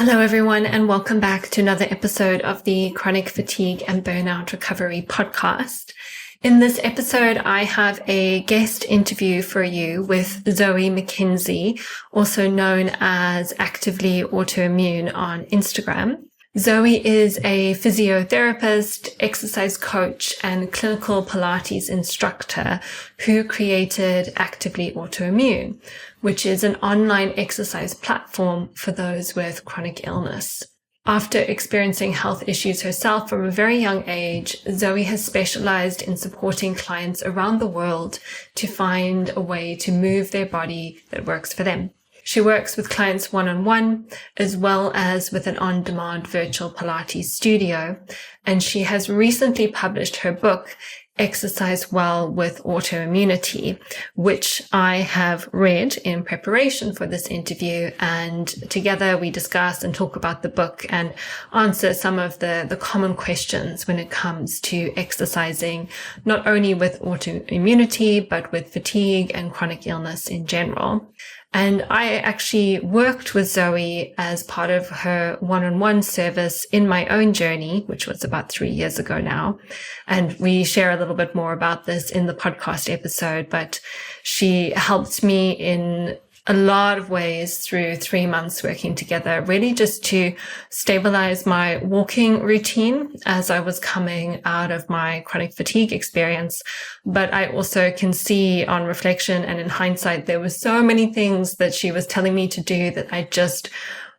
Hello, everyone, and welcome back to another episode of the Chronic Fatigue and Burnout Recovery podcast. In this episode, I have a guest interview for you with Zoe McKenzie, also known as Actively Autoimmune on Instagram. Zoe is a physiotherapist, exercise coach, and clinical Pilates instructor who created Actively Autoimmune, which is an online exercise platform for those with chronic illness. After experiencing health issues herself from a very young age, Zoe has specialized in supporting clients around the world to find a way to move their body that works for them. She works with clients one-on-one, as well as with an on-demand virtual Pilates studio, and she has recently published her book, Exercise Well with Autoimmunity, which I have read in preparation for this interview, and together we discuss and talk about the book and answer some of the common questions when it comes to exercising, not only with autoimmunity, but with fatigue and chronic illness in general. And I actually worked with Zoe as part of her one-on-one service in my own journey, which was about 3 years ago now. And we share a little bit more about this in the podcast episode, but she helped me in a lot of ways through 3 months working together, really just to stabilize my walking routine as I was coming out of my chronic fatigue experience. But I also can see on reflection and in hindsight, there were so many things that she was telling me to do that I just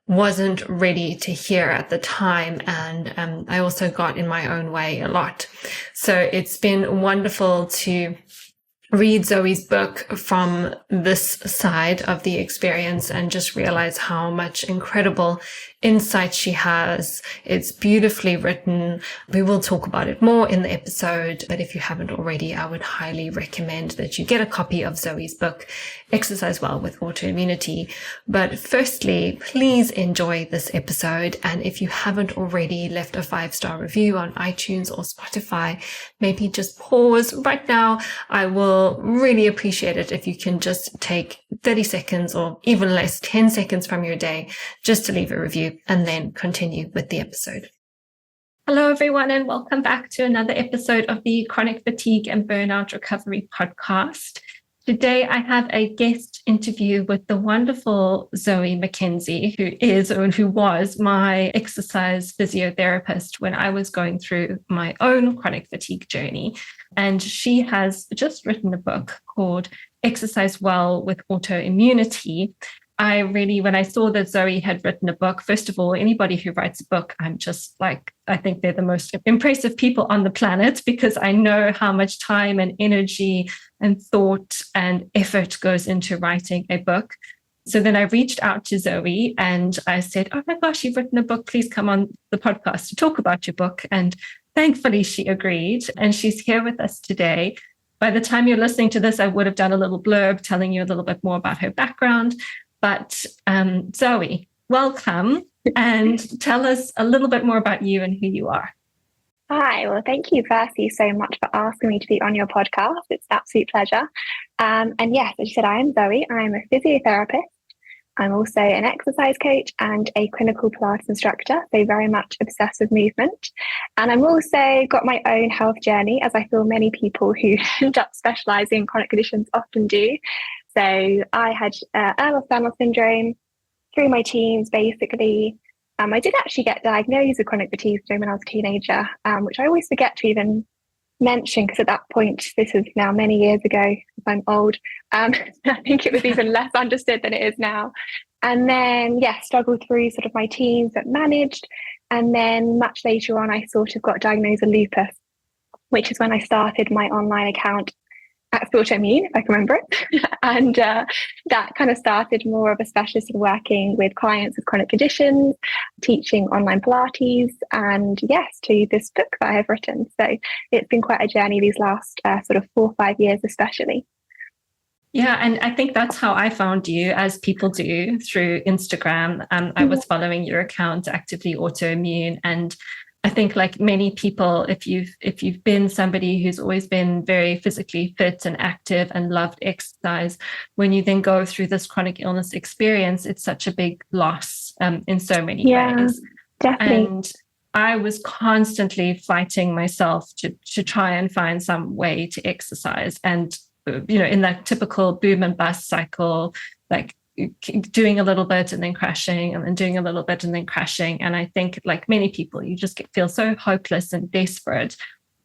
wasn't ready to hear at the time. And I also got in my own way a lot. So it's been wonderful to read Zoe's book from this side of the experience and just realize how much incredible insight she has. It's beautifully written. We will talk about it more in the episode, but if you haven't already, I would highly recommend that you get a copy of Zoe's book, Exercise Well with Autoimmunity. But firstly, please enjoy this episode. And if you haven't already left a 5-star review on iTunes or Spotify, maybe just pause right now. I will really appreciate it if you can just take 30 seconds or even less, 10 seconds from your day just to leave a review and then continue with the episode. Hello, everyone, and welcome back to another episode of the Chronic Fatigue and Burnout Recovery podcast. Today, I have a guest interview with the wonderful Zoe McKenzie, who was my exercise physiotherapist when I was going through my own chronic fatigue journey. And she has just written a book called Exercise Well with Autoimmunity. When I saw that Zoe had written a book, first of all, anybody who writes a book, I'm just like, I think they're the most impressive people on the planet because I know how much time and energy and thought and effort goes into writing a book. So then I reached out to Zoe and I said, oh my gosh, you've written a book. Please come on the podcast to talk about your book. And thankfully she agreed and she's here with us today. By the time you're listening to this, I would have done a little blurb telling you a little bit more about her background. But Zoe, welcome and tell us a little bit more about you and who you are. Hi, well, thank you firstly so much for asking me to be on your podcast. It's an absolute pleasure. And yes, as you said, I am Zoe. I'm a physiotherapist. I'm also an exercise coach and a clinical Pilates instructor, so very much obsessed with movement. And I'm also got my own health journey, as I feel many people who end up specialising in chronic conditions often do. So I had Ehlers-Danlos syndrome through my teens, basically. I did actually get diagnosed with chronic fatigue syndrome when I was a teenager, which I always forget to even mention because at that point, this is now many years ago, if I'm old, I think it was even less understood than it is now. And then, struggled through sort of my teens but managed. And then much later on, I sort of got diagnosed with lupus, which is when I started my online account at Autoimmune, I can remember it. And that kind of started more of a specialist in working with clients with chronic conditions, teaching online Pilates, and yes, to this book that I have written. So it's been quite a journey these last sort of 4 or 5 years, especially. Yeah, and I think that's how I found you, as people do, through Instagram. I was following your account, Actively Autoimmune, and I think like many people, if you've been somebody who's always been very physically fit and active and loved exercise, when you then go through this chronic illness experience, it's such a big loss in so many ways. Definitely. And I was constantly fighting myself to try and find some way to exercise. And, in that typical boom and bust cycle, like doing a little bit and then crashing and then doing a little bit and then crashing. And I think like many people, you just feel so hopeless and desperate.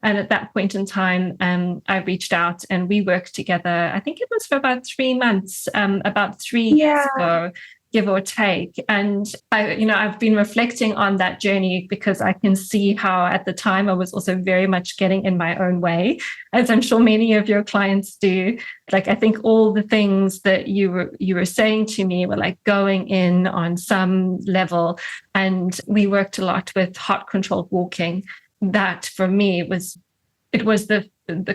And at that point in time, I reached out and we worked together. I think it was for about 3 months, about 3 years ago, give or take. And I've been reflecting on that journey because I can see how at the time I was also very much getting in my own way, as I'm sure many of your clients do. Like, I think all the things that you were saying to me were like going in on some level. And we worked a lot with heart controlled walking. That for me was the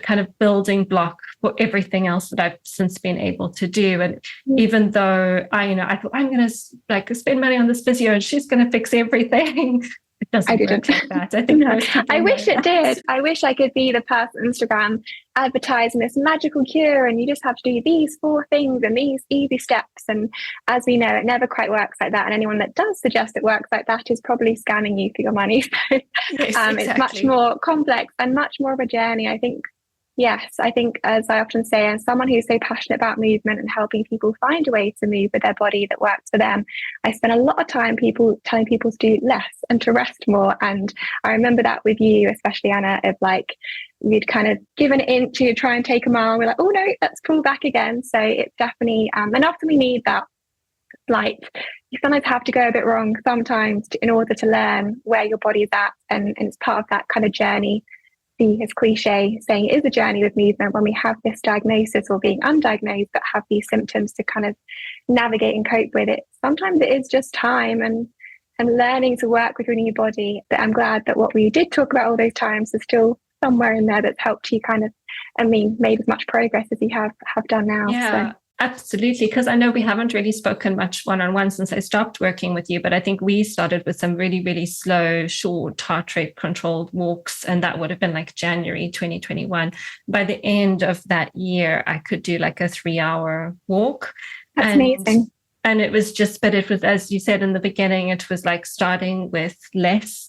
kind of building block for everything else that I've since been able to do. And even though I thought I'm going to like spend money on this physio and she's going to fix everything, it doesn't work like that. I think I wish it did. I wish I could be the person on Instagram advertising this magical cure and you just have to do these 4 things and these easy steps. And as we know, it never quite works like that. And anyone that does suggest it works like that is probably scamming you for your money. So exactly. It's much more complex and much more of a journey. I think, as I often say, as someone who's so passionate about movement and helping people find a way to move with their body that works for them, I spend a lot of time telling people to do less and to rest more. And I remember that with you, especially Anna, of like, we'd kind of give an inch to try and take a mile. We're like, oh no, let's pull back again. So it's definitely, and often we need that. Like, you sometimes have to go a bit wrong sometimes in order to learn where your body's at. And it's part of that kind of journey. As cliche saying, it is a journey with movement when we have this diagnosis or being undiagnosed but have these symptoms to kind of navigate and cope with it. Sometimes it is just time and learning to work with your new body. But I'm glad that what we did talk about all those times is still somewhere in there that's helped you kind of, made as much progress as you have done now. Yeah. So. Absolutely, because I know we haven't really spoken much one-on-one since I stopped working with you, but I think we started with some really, really slow, short, heart rate controlled walks, and that would have been like January 2021. By the end of that year, I could do like a 3-hour walk. That's amazing. And it was as you said in the beginning, it was like starting with less.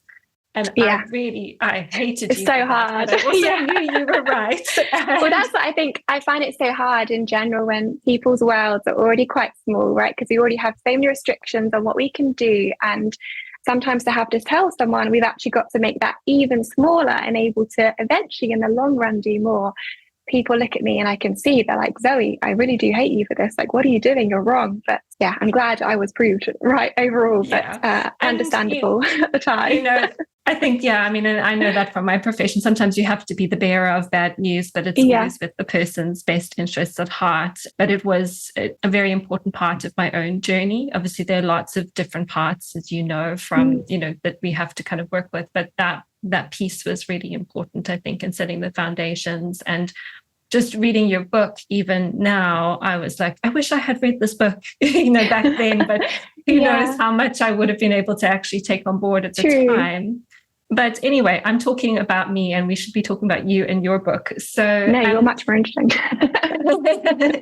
And I hated it's you. So hard. I also knew you were right. Well, that's what I think. I find it so hard in general when people's worlds are already quite small, right? Because we already have so many restrictions on what we can do. And sometimes to have to tell someone we've actually got to make that even smaller and able to eventually in the long run do more. People look at me and I can see they're like, Zoe, I really do hate you for this. Like, what are you doing? You're wrong. But yeah, I'm glad I was proved right overall, but understandable at the time. I think, and I know that from my profession, sometimes you have to be the bearer of bad news, but it's always with the person's best interests at heart. But it was a very important part of my own journey. Obviously, there are lots of different parts, as you know, from, that we have to kind of work with. But that piece was really important, I think, in setting the foundations. And just reading your book, even now, I was like, I wish I had read this book, back then, but who knows how much I would have been able to actually take on board at the time. But anyway, I'm talking about me and we should be talking about you and your book. So no, you're much more interesting.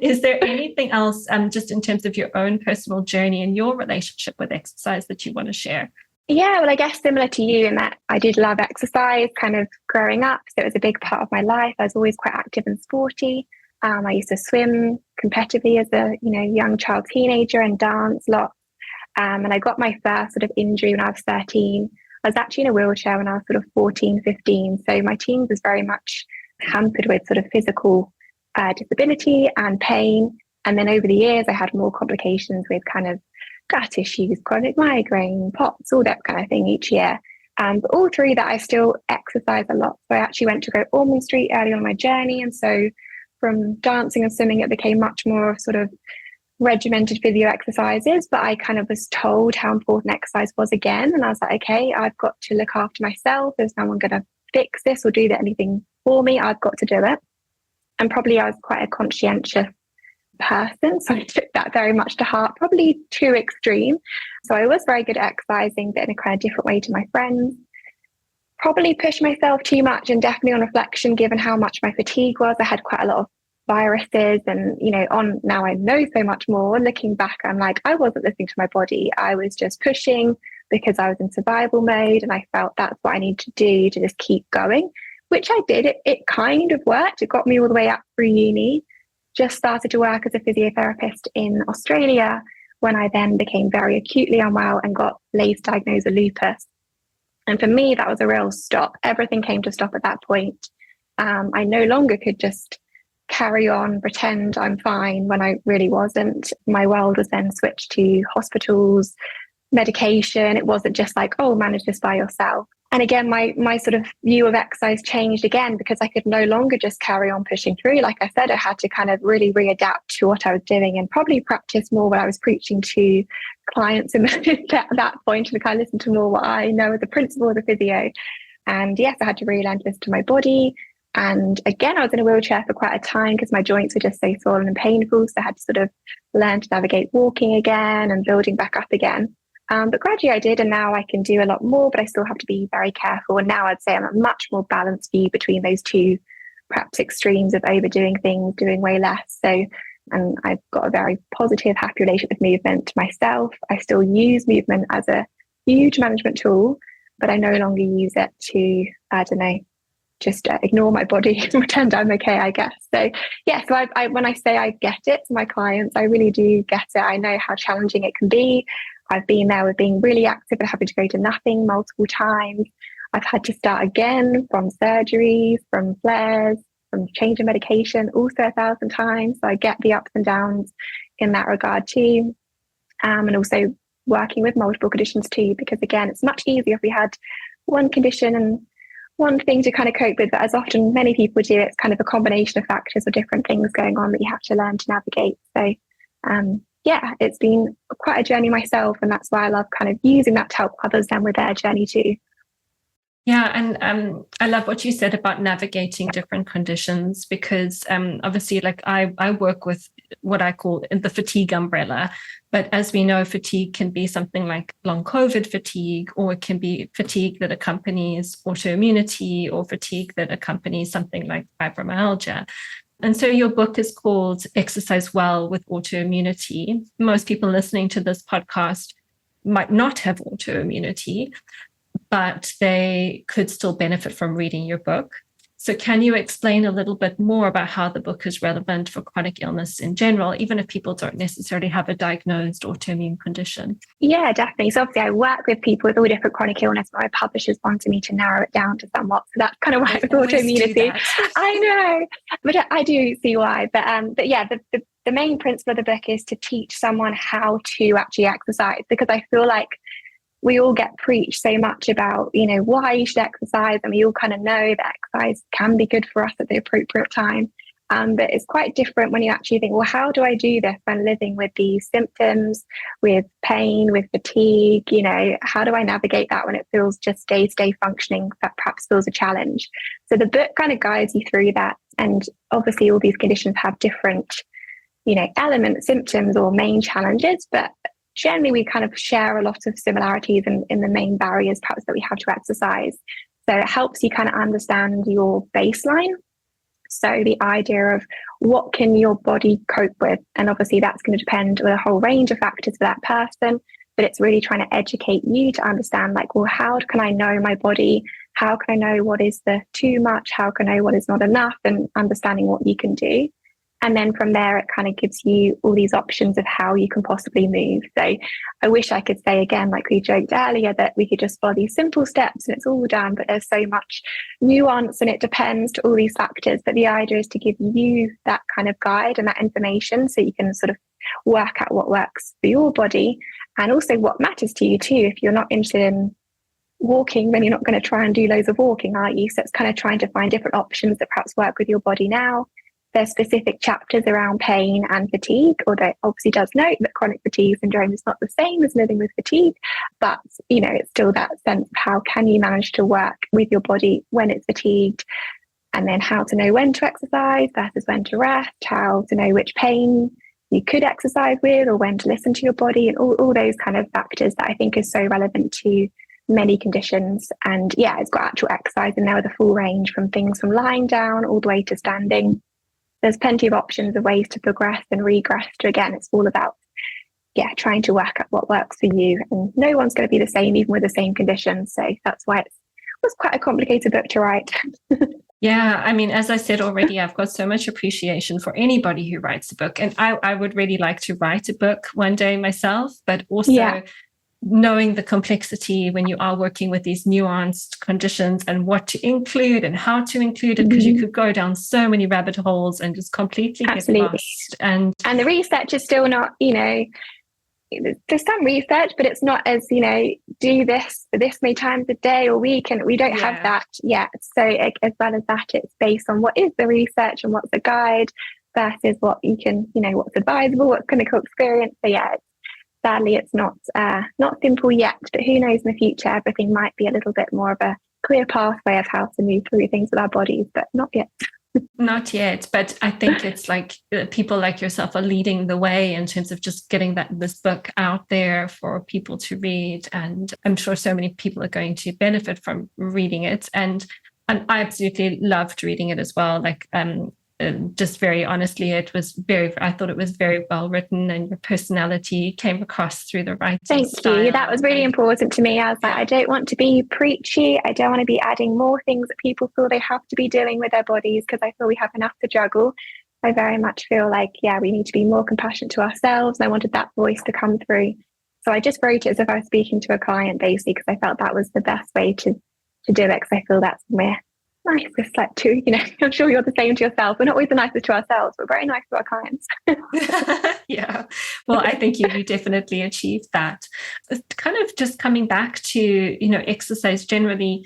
Is there anything else just in terms of your own personal journey and your relationship with exercise that you want to share? Yeah, well, I guess similar to you in that I did love exercise kind of growing up. So it was a big part of my life. I was always quite active and sporty. I used to swim competitively as a young child teenager and dance a lot. And I got my first sort of injury when I was 13. I was actually in a wheelchair when I was sort of 14, 15. So my teens was very much hampered with sort of physical disability and pain. And then over the years, I had more complications with kind of gut issues, chronic migraine, POTS, all that kind of thing each year. But all through that, I still exercise a lot. So I actually went to Great Ormond Street early on my journey. And so from dancing and swimming, it became much more sort of regimented physio exercises, but I kind of was told how important exercise was again. And I was like, okay, I've got to look after myself. There's no one going to fix this or do anything for me. I've got to do it. And probably I was quite a conscientious person, so I took that very much to heart, probably too extreme. So I was very good at exercising, but in a kind of different way to my friends. probably pushed myself too much, and definitely on reflection, given how much my fatigue was, I had quite a lot of viruses, and on now I know so much more. Looking back, I'm like, I wasn't listening to my body. I was just pushing because I was in survival mode, and I felt that's what I need to do to just keep going, which I did. It kind of worked. It got me all the way up through uni. Just started to work as a physiotherapist in Australia when I then became very acutely unwell and got late diagnosed with lupus. And for me, that was a real stop. Everything came to stop at that point. I no longer could just carry on, pretend I'm fine when I really wasn't. My world was then switched to hospitals, medication. It wasn't just like, oh, manage this by yourself. And again, my sort of view of exercise changed again, because I could no longer just carry on pushing through. Like I said, I had to kind of really readapt to what I was doing and probably practice more what I was preaching to clients at that point, and kind of listen to more what I know as a principle of the physio. And yes, I had to really learn to listen to my body. And again, I was in a wheelchair for quite a time because my joints were just so swollen and painful. So I had to sort of learn to navigate walking again and building back up again. But gradually I did, and now I can do a lot more, but I still have to be very careful. And now I'd say I'm a much more balanced view between those two, perhaps extremes of overdoing things, doing way less. So, and I've got a very positive, happy relationship with movement myself. I still use movement as a huge management tool, but I no longer use it to, I don't know, just ignore my body and pretend I'm okay, I guess. So yeah, so I when I say I get it to my clients, I really do get it. I know how challenging it can be. I've been there with being really active and having to go to nothing multiple times. I've had to start again from surgeries, from flares, from changing medication, also 1,000 times. So I get the ups and downs in that regard too. And also working with multiple conditions too, because again, it's much easier if we had one condition and one thing to kind of cope with, but as often many people do, it's kind of a combination of factors or different things going on that you have to learn to navigate. So yeah, it's been quite a journey myself, and that's why I love kind of using that to help others then with their journey too. Yeah, and I love what you said about navigating different conditions, because obviously, like I work with what I call the fatigue umbrella. But as we know, fatigue can be something like long COVID fatigue, or it can be fatigue that accompanies autoimmunity, or fatigue that accompanies something like fibromyalgia. And so your book is called Exercise Well with Autoimmunity. Most people listening to this podcast might not have autoimmunity, but they could still benefit from reading your book. So can you explain a little bit more about how the book is relevant for chronic illness in general, even if people don't necessarily have a diagnosed autoimmune condition? Yeah, definitely. So obviously I work with people with all different chronic illness, but my publishers wanted me to narrow it down to somewhat. So that's kind of why it's autoimmunity. I know, but I do see why. But yeah, the main principle of the book is to teach someone how to actually exercise, because I feel like we all get preached so much about, why you should exercise, and we all kind of know that exercise can be good for us at the appropriate time. But it's quite different when you actually think, well, how do I do this when living with these symptoms, with pain, with fatigue? How do I navigate that when it feels just day-to-day functioning that perhaps feels a challenge? So the book kind of guides you through that. And obviously all these conditions have different, elements, symptoms or main challenges, but generally we kind of share a lot of similarities in the main barriers perhaps that we have to exercise. So it helps you kind of understand your baseline. So the idea of what can your body cope with, and obviously that's going to depend on a whole range of factors for that person, but it's really trying to educate you to understand, like, well, how can I know my body? How can I know what is the too much? How can I know what is not enough? And understanding what you can do. And then from there, it kind of gives you all these options of how you can possibly move. So I wish I could say again, like we joked earlier, that we could just follow these simple steps and it's all done, but there's so much nuance and it depends to all these factors. But the idea is to give you that kind of guide and that information so you can sort of work out what works for your body and also what matters to you too. If you're not interested in walking, then you're not going to try and do loads of walking, are you? So it's kind of trying to find different options that perhaps work with your body now. There's specific chapters around pain and fatigue, although it obviously does note that chronic fatigue syndrome is not the same as living with fatigue, but it's still that sense of how can you manage to work with your body when it's fatigued, and then how to know when to exercise versus when to rest, how to know which pain you could exercise with or when to listen to your body, and all those kind of factors that I think is so relevant to many conditions. And yeah, it's got actual exercise in there with a full range from things from lying down all the way to standing. There's plenty of options of ways to progress and regress. So again, it's all about trying to work out what works for you. And no one's going to be the same, even with the same conditions. So that's why it was quite a complicated book to write. Yeah, I mean, as I said already, I've got so much appreciation for anybody who writes a book. And I would really like to write a book one day myself, but also knowing the complexity when you are working with these nuanced conditions and what to include and how to include it, because you could go down so many rabbit holes and just completely get lost. And the research is still not, there's some research, but it's not as, do this many times a day or week, and we don't have that yet. So as well as that, it's based on what is the research and what's the guide versus what you can, what's advisable, what's clinical experience. So sadly, it's not simple yet, but who knows, in the future, everything might be a little bit more of a clear pathway of how to move through things with our bodies, but not yet. Not yet, but I think it's like people like yourself are leading the way in terms of just getting this book out there for people to read. And I'm sure so many people are going to benefit from reading it. And I absolutely loved reading it as well. Like, just very honestly, I thought it was very well written, and your personality came across through the writing. Thank you. That was really important to me. I was like, I don't want to be preachy. I don't want to be adding more things that people feel they have to be doing with their bodies, because I feel we have enough to juggle. I very much feel like, we need to be more compassionate to ourselves. And I wanted that voice to come through. So I just wrote it as if I was speaking to a client, basically, because I felt that was the best way to do it, because I feel that's where nicest, like too, I'm sure you're the same to yourself. We're not always the nicest to ourselves, we're very nice to our clients. Yeah, well, I think you definitely achieved that. Kind of just coming back to exercise generally,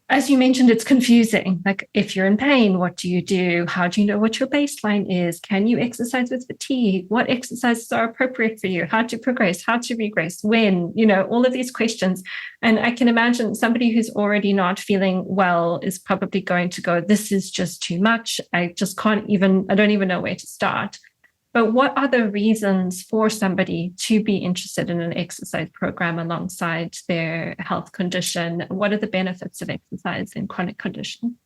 as you mentioned, it's confusing. Like, if you're in pain, what do you do? How do you know what your baseline is? Can you exercise with fatigue? What exercises are appropriate for you? How to progress? How to regress? When? All of these questions. And I can imagine somebody who's already not feeling well is probably going to go, this is just too much. I don't even know where to start. But what are the reasons for somebody to be interested in an exercise program alongside their health condition? What are the benefits of exercise in chronic condition?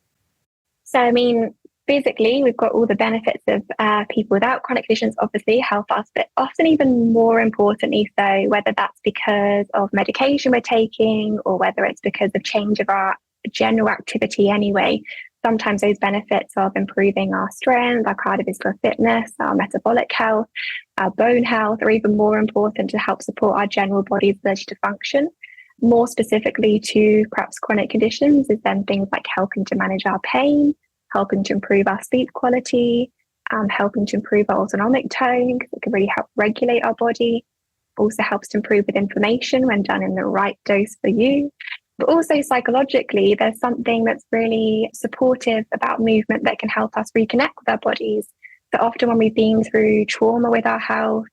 So, I mean, physically, we've got all the benefits of people without chronic conditions obviously help us, but often even more importantly so, whether that's because of medication we're taking or whether it's because of change of our general activity anyway. Sometimes those benefits of improving our strength, our cardiovascular fitness, our metabolic health, our bone health are even more important to help support our general body's ability to function. More specifically to perhaps chronic conditions is then things like helping to manage our pain, helping to improve our sleep quality, helping to improve our autonomic tone, because it can really help regulate our body. Also helps to improve with inflammation when done in the right dose for you. But also psychologically, there's something that's really supportive about movement that can help us reconnect with our bodies. So often when we've been through trauma with our health,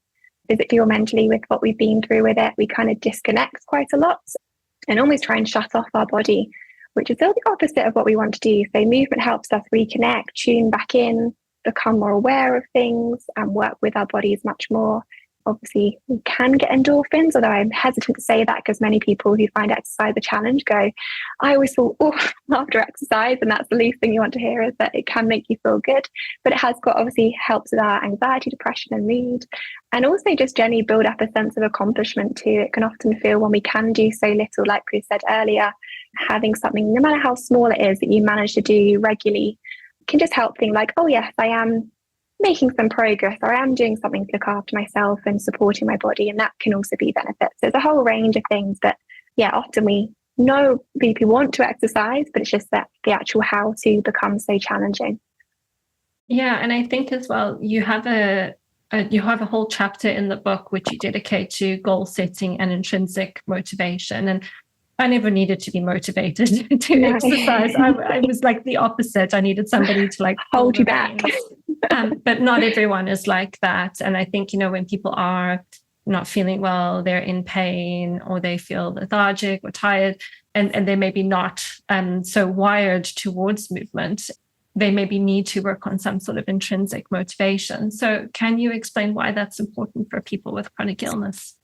physically or mentally with what we've been through with it, we kind of disconnect quite a lot and almost try and shut off our body, which is still the opposite of what we want to do. So movement helps us reconnect, tune back in, become more aware of things and work with our bodies much more. Obviously, we can get endorphins, although I'm hesitant to say that because many people who find exercise a challenge go, I always thought, after exercise, and that's the least thing you want to hear, is that it can make you feel good. But it has got obviously helps with our anxiety, depression and mood, and also just generally build up a sense of accomplishment too. It can often feel when we can do so little, like we said earlier, having something, no matter how small it is, that you manage to do regularly can just help think like, oh yes, I am making some progress, or I am doing something to look after myself and supporting my body, and that can also be benefits. There's a whole range of things, but often we know people want to exercise, but it's just that the actual how to becomes so challenging. Yeah, and I think as well, you have a whole chapter in the book which you dedicate to goal setting and intrinsic motivation. And I never needed to be motivated to exercise. I was like the opposite. I needed somebody to like hold you back. But not everyone is like that. And I think, when people are not feeling well, they're in pain, or they feel lethargic or tired, and they maybe not so wired towards movement, they maybe need to work on some sort of intrinsic motivation. So can you explain why that's important for people with chronic illness?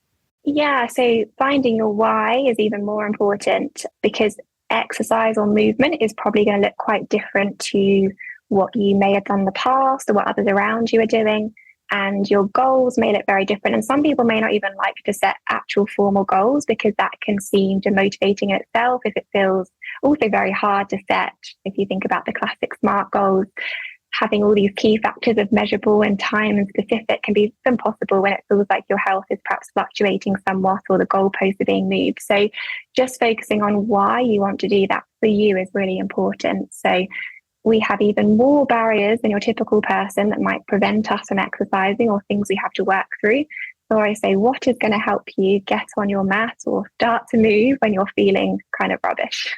Yeah, so finding your why is even more important because exercise or movement is probably going to look quite different to what you may have done in the past or what others around you are doing. And your goals may look very different. And some people may not even like to set actual formal goals because that can seem demotivating in itself if it feels also very hard to set. If you think about the classic SMART goals, having all these key factors of measurable and time and specific can be impossible when it feels like your health is perhaps fluctuating somewhat or the goalposts are being moved. So just focusing on why you want to do that for you is really important. So we have even more barriers than your typical person that might prevent us from exercising or things we have to work through. So I say, what is going to help you get on your mat or start to move when you're feeling kind of rubbish?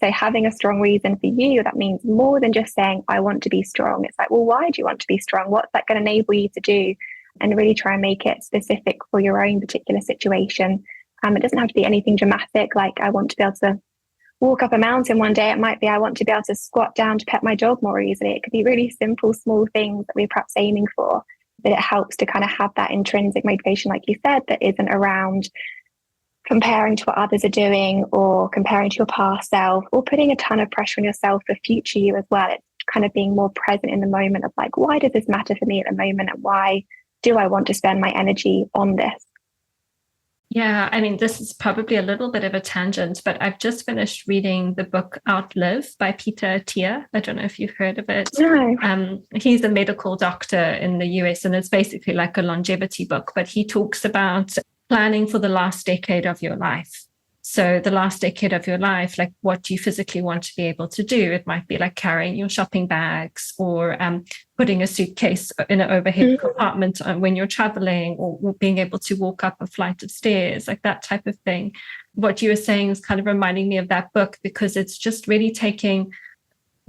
So having a strong reason for you, that means more than just saying, I want to be strong. It's like, well, why do you want to be strong? What's that going to enable you to do? And really try and make it specific for your own particular situation. It doesn't have to be anything dramatic, like I want to be able to walk up a mountain one day. It might be I want to be able to squat down to pet my dog more easily. It could be really simple, small things that we're perhaps aiming for, but it helps to kind of have that intrinsic motivation, like you said, that isn't around comparing to what others are doing or comparing to your past self or putting a ton of pressure on yourself for future you as well. It's kind of being more present in the moment of like, why does this matter for me at the moment? And why do I want to spend my energy on this? Yeah, I mean, this is probably a little bit of a tangent, but I've just finished reading the book Outlive by Peter Attia. I don't know if you've heard of it. No. He's a medical doctor in the US, and it's basically like a longevity book, but he talks about planning for the last decade of your life. So the last decade of your life, like what do you physically want to be able to do? It might be like carrying your shopping bags or putting a suitcase in an overhead compartment when you're traveling or being able to walk up a flight of stairs, like that type of thing. What you were saying is kind of reminding me of that book because it's just really taking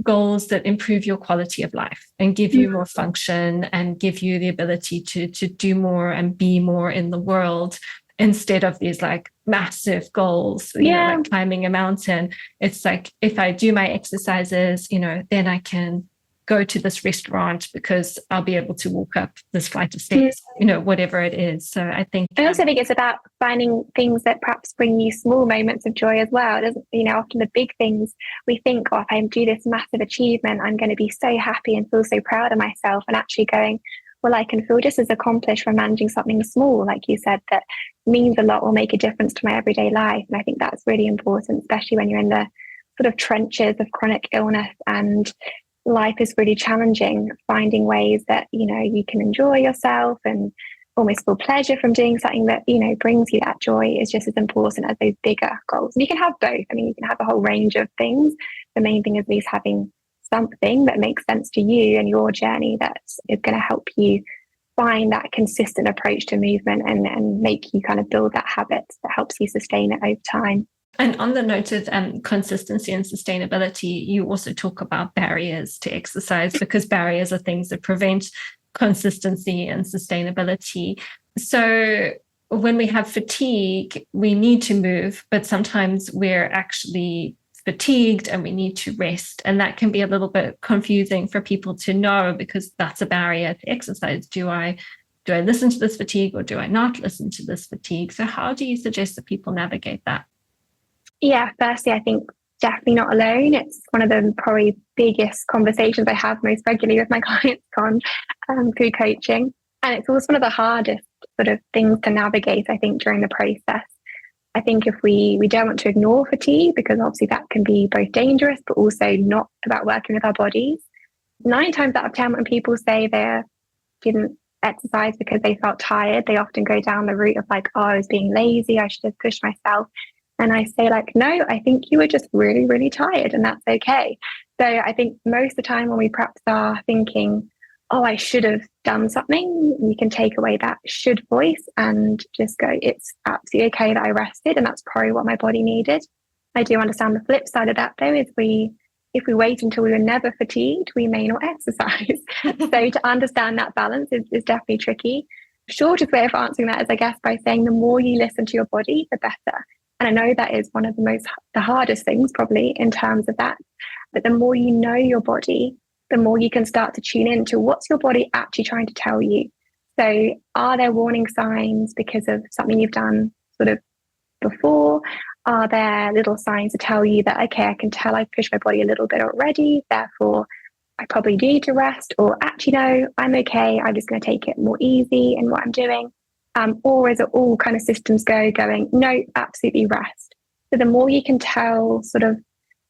goals that improve your quality of life and give you more function and give you the ability to do more and be more in the world instead of these like massive goals, you know, like climbing a mountain. It's like, if I do my exercises, you know, then I can go to this restaurant because I'll be able to walk up this flight of stairs, you know, whatever it is. So I also think it's about finding things that perhaps bring you small moments of joy as well. It doesn't, you know, often the big things we think, oh, if I do this massive achievement, I'm going to be so happy and feel so proud of myself, and actually going, well, I can feel just as accomplished from managing something small, like you said, that means a lot, will make a difference to my everyday life. And I think that's really important, especially when you're in the sort of trenches of chronic illness and life is really challenging. Finding ways that, you know, you can enjoy yourself and almost feel pleasure from doing something that, you know, brings you that joy is just as important as those bigger goals. And you can have both. I mean, you can have a whole range of things. The main thing is at least having something that makes sense to you and your journey that is going to help you find that consistent approach to movement and make you kind of build that habit that helps you sustain it over time. And on the note of consistency and sustainability, you also talk about barriers to exercise because barriers are things that prevent consistency and sustainability. So when we have fatigue, we need to move, but sometimes we're actually fatigued and we need to rest. And that can be a little bit confusing for people to know because that's a barrier to exercise. Do I listen to this fatigue or do I not listen to this fatigue? So how do you suggest that people navigate that? Yeah, firstly, I think definitely not alone. It's one of the probably biggest conversations I have most regularly with my clients through coaching. And it's also one of the hardest sort of things to navigate, I think, during the process. I think if we don't want to ignore fatigue, because obviously that can be both dangerous, but also not about working with our bodies. 9 times out of 10, when people say they didn't exercise because they felt tired, they often go down the route of like, oh, I was being lazy, I should have pushed myself. And I say like, no, I think you were just really, really tired and that's okay. So I think most of the time when we perhaps are thinking, oh, I should have done something, you can take away that should voice and just go, it's absolutely okay that I rested and that's probably what my body needed. I do understand the flip side of that though, is if we wait until we were never fatigued, we may not exercise. So to understand that balance is definitely tricky. Shortest way of answering that is, I guess, by saying the more you listen to your body, the better. And I know that is one of the hardest things probably in terms of that. But the more you know your body, the more you can start to tune into what's your body actually trying to tell you. So are there warning signs because of something you've done sort of before? Are there little signs to tell you that, okay, I can tell I've pushed my body a little bit already, therefore I probably do need to rest, or actually, no, I'm okay, I'm just going to take it more easy in what I'm doing? Or is it all kind of systems going, no, absolutely rest? So the more you can tell sort of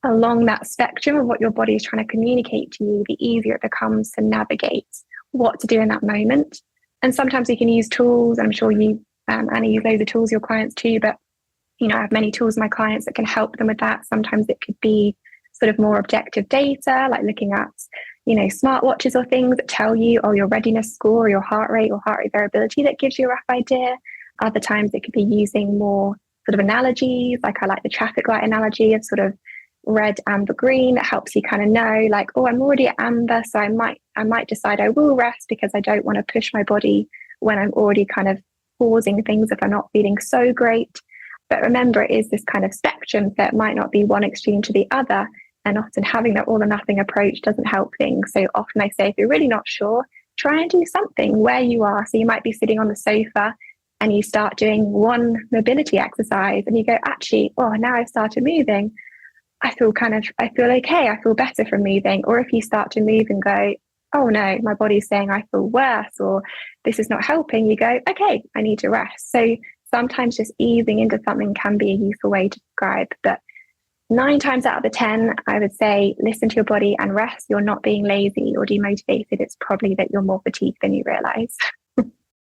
along that spectrum of what your body is trying to communicate to you, the easier it becomes to navigate what to do in that moment. And sometimes you can use tools. I'm sure you, Anna, use loads of tools, your clients too, but I have many tools with my clients that can help them with that. Sometimes it could be sort of more objective data, like looking at, smartwatches or things that tell you, your readiness score, your heart rate or heart rate variability, that gives you a rough idea. Other times it could be using more sort of analogies, like I like the traffic light analogy of sort of red, amber, green. That helps you kind of know, like, I'm already at amber, so I might decide I will rest because I don't want to push my body when I'm already kind of pausing things if I'm not feeling so great. But remember, it is this kind of spectrum that might not be one extreme to the other. And often having that all or nothing approach doesn't help things. So often I say, if you're really not sure, try and do something where you are. So you might be sitting on the sofa and you start doing one mobility exercise and you go, actually, now I've started moving. I feel okay. I feel better from moving. Or if you start to move and go, oh no, my body's saying I feel worse, or this is not helping, you go, okay, I need to rest. So sometimes just easing into something can be a useful way to describe. But 9 times out of the 10, I would say, listen to your body and rest. You're not being lazy or demotivated. It's probably that you're more fatigued than you realize.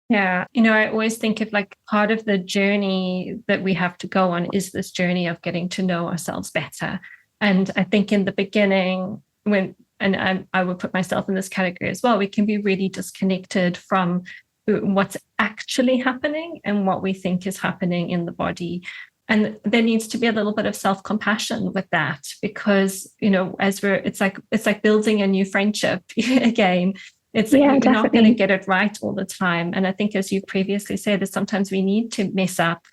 Yeah. I always think of like part of the journey that we have to go on is this journey of getting to know ourselves better. And I think in the beginning, I would put myself in this category as well, we can be really disconnected from what's actually happening and what we think is happening in the body. And there needs to be a little bit of self-compassion with that, because, it's like building a new friendship again. It's like you're definitely not going to get it right all the time. And I think, as you previously said, that sometimes we need to mess up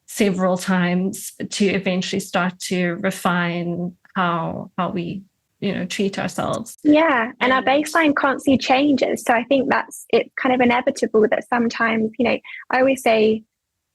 several times to eventually start to refine how we, treat ourselves. Yeah. And our baseline constantly changes. So I think it's kind of inevitable that sometimes, I always say,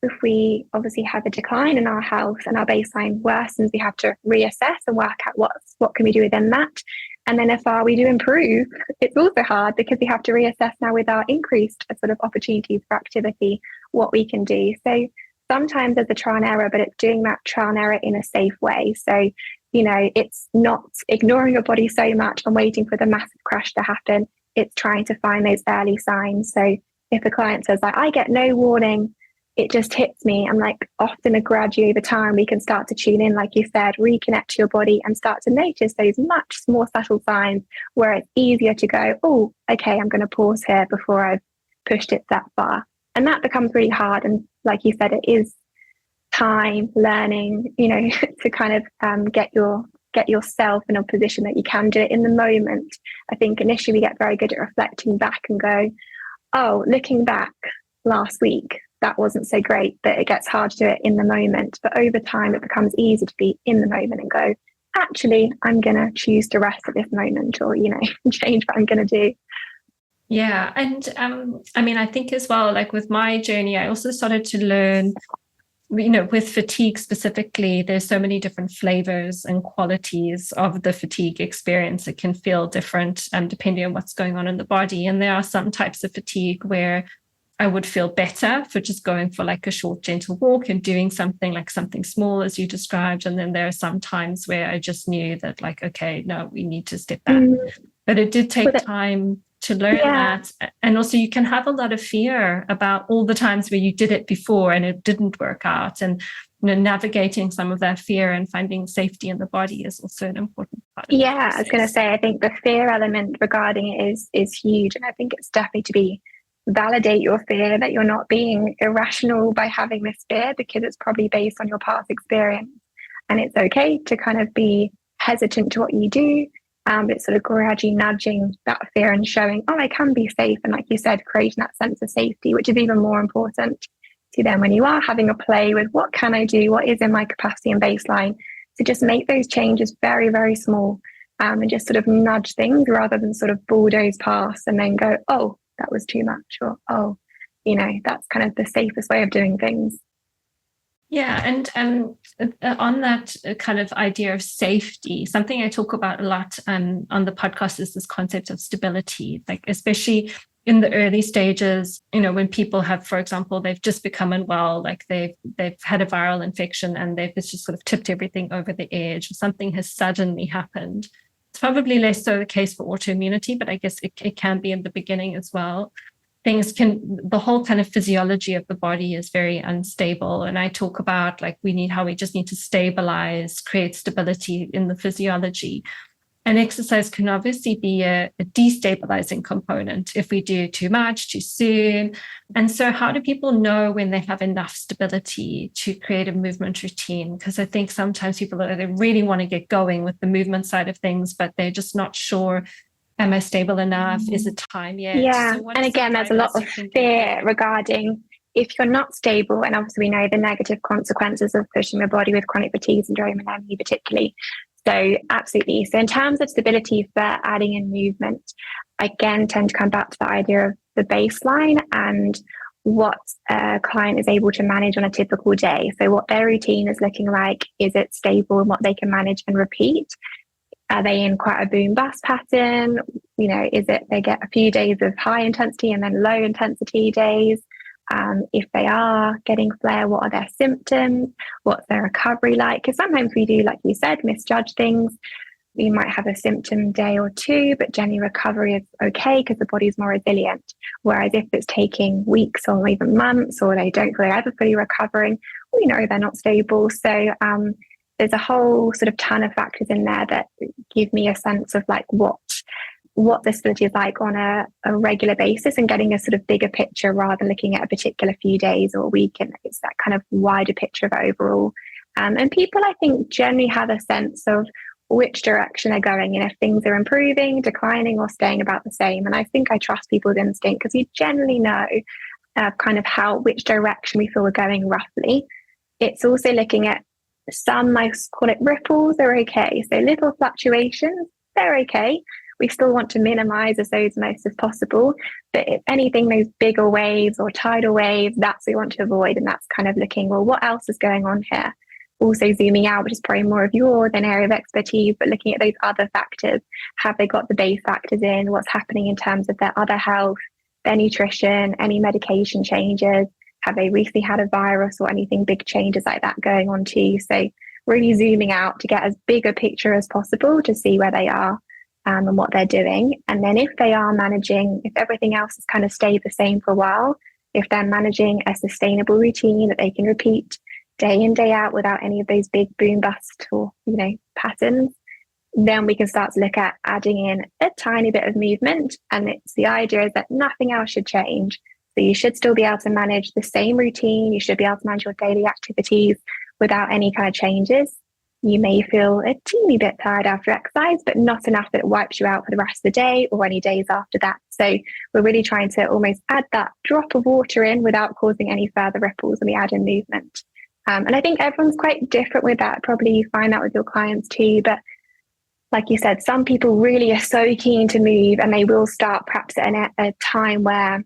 if we obviously have a decline in our health and our baseline worsens, we have to reassess and work out what can we do within that. And then if we do improve, it's also hard because we have to reassess now with our increased sort of opportunities for activity, what we can do. So sometimes there's a trial and error, but it's doing that trial and error in a safe way. So, it's not ignoring your body so much and waiting for the massive crash to happen. It's trying to find those early signs. So if a client says, like, I get no warning, it just hits me, I'm like, often gradually over time, we can start to tune in, like you said, reconnect to your body and start to notice those much more subtle signs where it's easier to go, oh, okay, I'm going to pause here before I've pushed it that far. And that becomes really hard. And like you said, it is time, learning, to kind of get yourself in a position that you can do it in the moment. I think initially we get very good at reflecting back and go, oh, looking back last week, that wasn't so great, but it gets hard to do it in the moment. But over time, it becomes easy to be in the moment and go, actually, I'm going to choose to rest at this moment, or, change what I'm going to do. Yeah. And I think as well, like with my journey, I also started to learn, with fatigue specifically, there's so many different flavors and qualities of the fatigue experience. It can feel different depending on what's going on in the body. And there are some types of fatigue where I would feel better for just going for like a short, gentle walk and doing something small as you described. And then there are some times where I just knew that, like, okay, no, we need to step back. But it did take time to learn that. And also you can have a lot of fear about all the times where you did it before and it didn't work out. And navigating some of that fear and finding safety in the body is also an important part of I was going to say, I think the fear element regarding it is huge. And I think it's definitely to validate your fear, that you're not being irrational by having this fear, because it's probably based on your past experience. And it's okay to kind of be hesitant to what you do, but it's sort of gradually nudging that fear and showing, oh, I can be safe. And like you said, creating that sense of safety, which is even more important to then when you are having a play with what can I do, what is in my capacity and baseline, to just make those changes very, very small, and just sort of nudge things rather than sort of bulldoze past and then go, oh, that was too much, or, oh, that's kind of the safest way of doing things. Yeah, and on that kind of idea of safety, something I talk about a lot on the podcast is this concept of stability, like especially in the early stages, when people have, for example, they've just become unwell, like they've had a viral infection and they've just sort of tipped everything over the edge, or something has suddenly happened. It's probably less so the case for autoimmunity, but I guess it can be in the beginning as well. The whole kind of physiology of the body is very unstable. And I talk about like how we just need to stabilize, create stability in the physiology. And exercise can obviously be a destabilizing component if we do too much, too soon. And so how do people know when they have enough stability to create a movement routine? Because I think sometimes people, they really want to get going with the movement side of things, but they're just not sure. Am I stable enough? Is it time yet? Yeah. So and again, there's a lot of fear regarding if you're not stable, and obviously we know the negative consequences of pushing the body with chronic fatigue syndrome and ME particularly. So absolutely. So in terms of stability for adding in movement, I again tend to come back to the idea of the baseline and what a client is able to manage on a typical day. So what their routine is looking like, is it stable and what they can manage and repeat? Are they in quite a boom bust pattern? Is it they get a few days of high intensity and then low intensity days? If they are getting flare, what are their symptoms? What's their recovery like? Because sometimes we do, like you said, misjudge things. We might have a symptom day or two, but generally recovery is okay because the body's more resilient. Whereas if it's taking weeks or even months, or they don't feel they're ever fully recovering, we know they're not stable. So there's a whole sort of ton of factors in there that give me a sense of like what the stability is like on a regular basis, and getting a sort of bigger picture rather than looking at a particular few days or a week. And it's that kind of wider picture of it overall. And people, I think, generally have a sense of which direction they're going, and if things are improving, declining, or staying about the same. And I think I trust people's instinct because we generally know kind of which direction we feel we're going roughly. It's also looking at some, I call it ripples, are okay. So little fluctuations, they're okay. We still want to minimize those as most as possible. But if anything, those bigger waves or tidal waves, that's what we want to avoid. And that's kind of looking, well, what else is going on here? Also zooming out, which is probably more of your than area of expertise, but looking at those other factors. Have they got the base factors in? What's happening in terms of their other health, their nutrition, any medication changes? Have they recently had a virus or anything big changes like that going on too? So really zooming out to get as big a picture as possible to see where they are and what they're doing. And then if they are managing, if everything else has kind of stayed the same for a while, if they're managing a sustainable routine that they can repeat day in, day out without any of those big boom bust or, patterns, then we can start to look at adding in a tiny bit of movement. And the idea is that nothing else should change. So you should still be able to manage the same routine. You should be able to manage your daily activities without any kind of changes. You may feel a teeny bit tired after exercise, but not enough that it wipes you out for the rest of the day or any days after that. So we're really trying to almost add that drop of water in without causing any further ripples, and we add in movement. And I think everyone's quite different with that. Probably you find that with your clients too. But like you said, some people really are so keen to move, and they will start perhaps at a time where,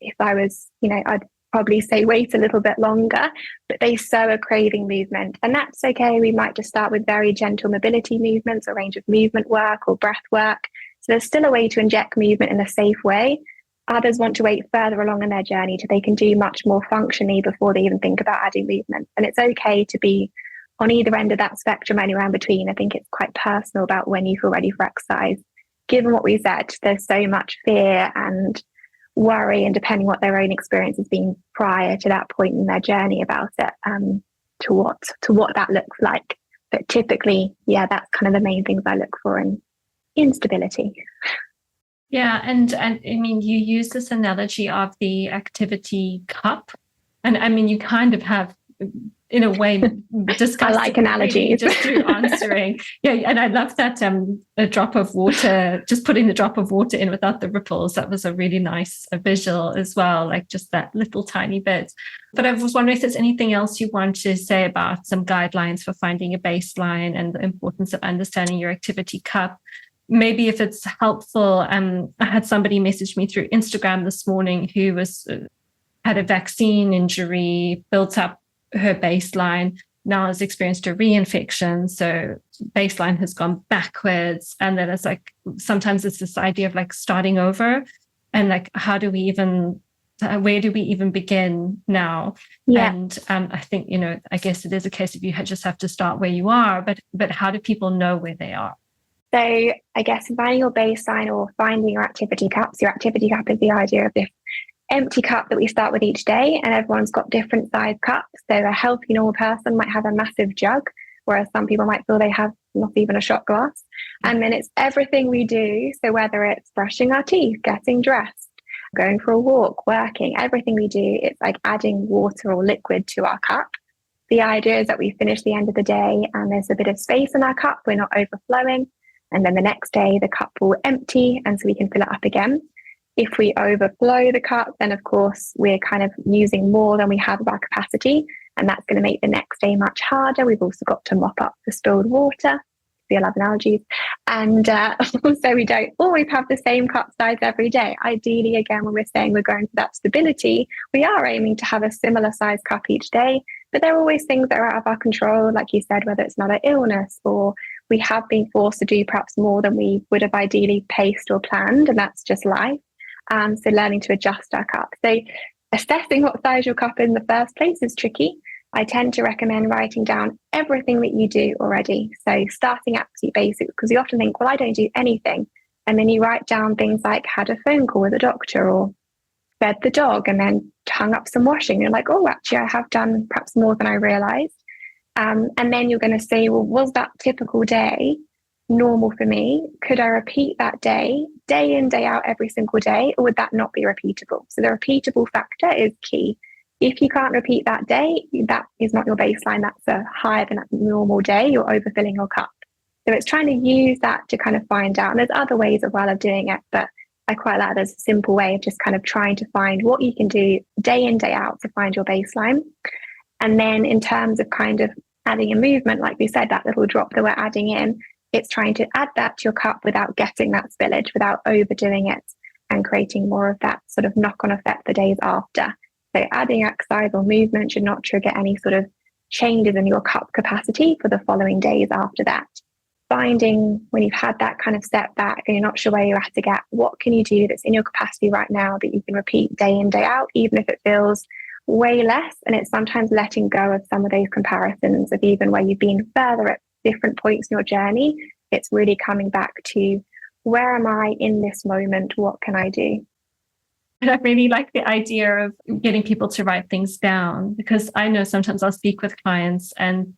if I was, I'd probably say wait a little bit longer, but they so are craving movement. And that's okay. We might just start with very gentle mobility movements, or range of movement work or breath work. So there's still a way to inject movement in a safe way. Others want to wait further along in their journey till they can do much more functionally before they even think about adding movement. And it's okay to be on either end of that spectrum, anywhere in between. I think it's quite personal about when you feel ready for exercise. Given what we said, there's so much fear and worry, and depending what their own experience has been prior to that point in their journey about it, to what that looks like. But typically, that's kind of the main things I look for in instability. Yeah, and I mean, you use this analogy of the activity cup, and I mean, you kind of have, in a way, discussed. I like analogies. Just through answering. Yeah, and I love that a drop of water, just putting the drop of water in without the ripples. That was a really nice visual as well, like just that little tiny bit. But I was wondering if there's anything else you want to say about some guidelines for finding a baseline and the importance of understanding your activity cup. maybe if it's helpful, I had somebody message me through Instagram this morning who had a vaccine injury, built up her baseline, now has experienced a reinfection. So baseline has gone backwards. And then it's like, sometimes it's this idea of like starting over and like, where do we even begin now? Yeah. And I think, I guess it is a case of you just have to start where you are, but how do people know where they are? So I guess finding your baseline or finding your activity cups. Your activity cup is the idea of this empty cup that we start with each day, and everyone's got different size cups. So a healthy normal person might have a massive jug, whereas some people might feel they have not even a shot glass. And then it's everything we do. So whether it's brushing our teeth, getting dressed, going for a walk, working, everything we do, it's like adding water or liquid to our cup. The idea is that we finish the end of the day and there's a bit of space in our cup, we're not overflowing. And then the next day the cup will empty, and so we can fill it up again. If we overflow the cup, then of course we're kind of using more than we have of our capacity, and that's going to make the next day much harder. We've also got to mop up the spilled water. We love analogies. And also we don't always have the same cup size every day. Ideally, again, when we're saying we're going for that stability, we are aiming to have a similar size cup each day, but there are always things that are out of our control, like you said, whether it's another illness or we have been forced to do perhaps more than we would have ideally paced or planned, and that's just life. So learning to adjust our cup. So assessing what size your cup is in the first place is tricky. I tend to recommend writing down everything that you do already. So starting absolute basics, because you often think, well, I don't do anything. And then you write down things like had a phone call with a doctor or fed the dog and then hung up some washing. You're like, oh, actually, I have done perhaps more than I realized. And then you're going to say, well, was that typical day normal for me? Could I repeat that day in, day out, every single day? Or would that not be repeatable? So the repeatable factor is key. If you can't repeat that day, that is not your baseline. That's a higher than a normal day. You're overfilling your cup. So it's trying to use that to kind of find out. And there's other ways as well of doing it, but I quite like there's a simple way of just kind of trying to find what you can do day in, day out to find your baseline. And then in terms of kind of adding a movement, like we said, that little drop that we're adding in, it's trying to add that to your cup without getting that spillage, without overdoing it and creating more of that sort of knock-on effect the days after. So adding exercise or movement should not trigger any sort of changes in your cup capacity for the following days after that. Finding when you've had that kind of setback and you're not sure where you're at again, what can you do that's in your capacity right now that you can repeat day in, day out, even if it feels way less. And it's sometimes letting go of some of those comparisons of even where you've been further at different points in your journey. It's really coming back to where am I in this moment? What can I do? And I really like the idea of getting people to write things down, because I know sometimes I'll speak with clients and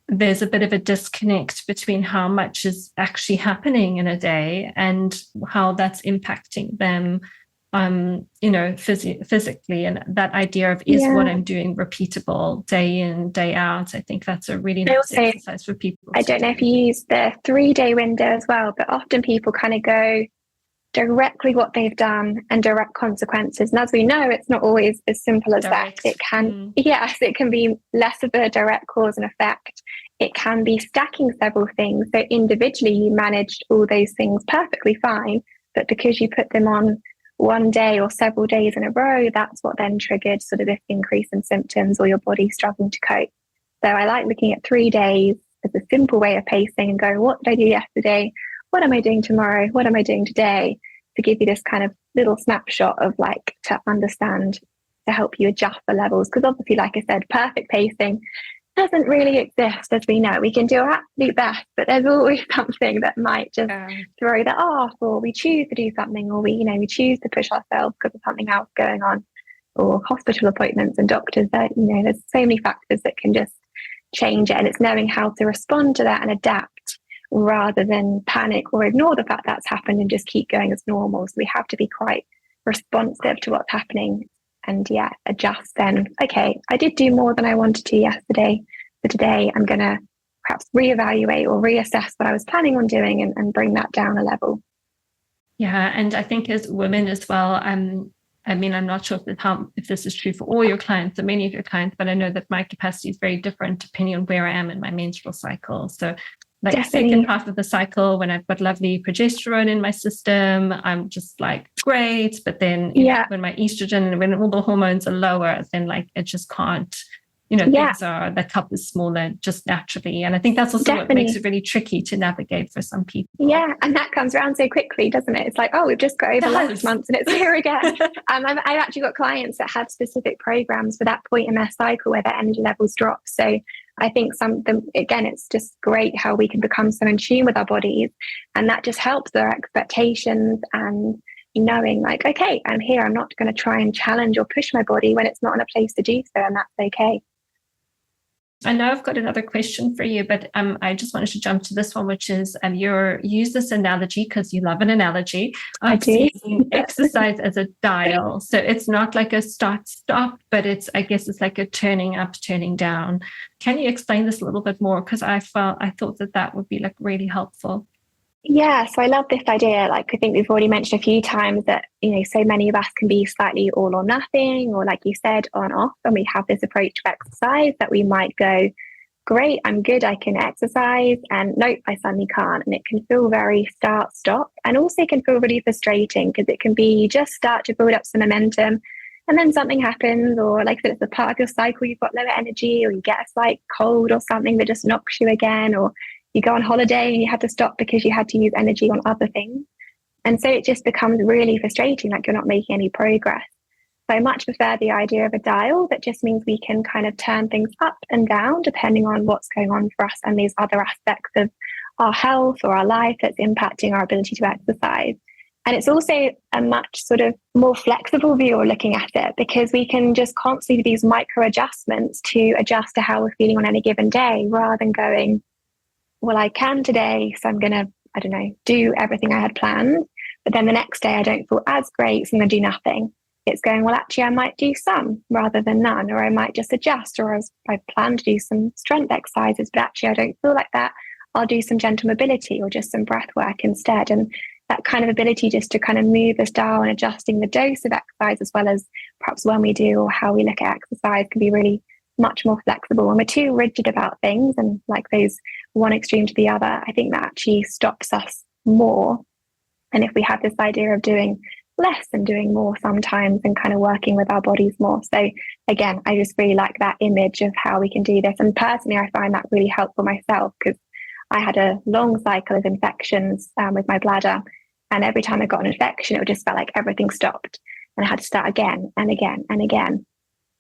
there's a bit of a disconnect between how much is actually happening in a day and how that's impacting them, physically. And that idea of is what I'm doing repeatable day in, day out. I think that's a really nice exercise for people. I don't know if you use the 3-day window as well, but often people kind of go directly what they've done and direct consequences. And as we know, it's not always as simple as that. It can, it can be less of a direct cause and effect. It can be stacking several things. So individually, you managed all those things perfectly fine, but because you put them on one day or several days in a row, that's what then triggered sort of this increase in symptoms or your body struggling to cope. So I like looking at 3 days as a simple way of pacing and going, what did I do yesterday? What am I doing tomorrow? What am I doing today? To give you this kind of little snapshot of like to understand, to help you adjust the levels. Because obviously, like I said, perfect pacing doesn't really exist, as we know. We can do our absolute best, but there's always something that might just throw that off, or we choose to do something, or we choose to push ourselves because of something else going on, or hospital appointments and doctors. That there's so many factors that can just change it, and it's knowing how to respond to that and adapt rather than panic or ignore the fact that's happened and just keep going as normal. So we have to be quite responsive to what's happening and adjust then. Okay, I did do more than I wanted to yesterday. So today I'm going to perhaps reevaluate or reassess what I was planning on doing and bring that down a level. Yeah, and I think as women as well, I'm not sure if this is true for all your clients or many of your clients, but I know that my capacity is very different depending on where I am in my menstrual cycle. So like Definitely. second half of the cycle when I've got lovely progesterone in my system, I'm just like great. But then you know, when my estrogen and when all the hormones are lower, then like it just can't, you know, the cup is smaller just naturally. And I think that's also what makes it really tricky to navigate for some people. Yeah, and that comes around so quickly, doesn't it? It's like, oh, we've just got over last month and it's here again. I've actually got clients that have specific programs for that point in their cycle where their energy levels drop. So I think again, it's just great how we can become so in tune with our bodies, and that just helps their expectations and knowing like, okay, I'm here. I'm not going to try and challenge or push my body when it's not in a place to do so, and that's okay. I know I've got another question for you, but I just wanted to jump to this one, which is you use this analogy because you love an analogy. I do. Exercise as a dial. So it's not like a start-stop, but I guess it's like a turning up, turning down. Can you explain this a little bit more? Because I thought that would be like really helpful. Yeah, so I love this idea. Like I think we've already mentioned a few times that, you know, so many of us can be slightly all or nothing, or like you said, on off. And we have this approach to exercise that we might go, great, I'm good, I can exercise, and nope, I suddenly can't. And it can feel very start, stop, and also can feel really frustrating because it can be you just start to build up some momentum and then something happens, or like I said, it's a part of your cycle, you've got lower energy, or you get a slight cold or something that just knocks you again, or you go on holiday and you had to stop because you had to use energy on other things. And so it just becomes really frustrating, like you're not making any progress. So I much prefer the idea of a dial that just means we can kind of turn things up and down depending on what's going on for us and these other aspects of our health or our life that's impacting our ability to exercise. And it's also a much sort of more flexible view of looking at it, because we can just constantly do these micro adjustments to adjust to how we're feeling on any given day, rather than going, well, I can today, so I'm going to, I don't know, do everything I had planned. But then the next day I don't feel as great, so I'm going to do nothing. It's going, well, actually, I might do some rather than none, or I might just adjust, or I plan to do some strength exercises, but actually I don't feel like that. I'll do some gentle mobility or just some breath work instead. And that kind of ability just to kind of move us down and adjusting the dose of exercise, as well as perhaps when we do or how we look at exercise, can be really much more flexible. When we're too rigid about things and like those one extreme to the other, I think that actually stops us more. And if we have this idea of doing less and doing more sometimes and kind of working with our bodies more. So again, I just really like that image of how we can do this. And personally, I find that really helpful myself, because I had a long cycle of infections with my bladder. And every time I got an infection, it just felt like everything stopped. And I had to start again and again and again.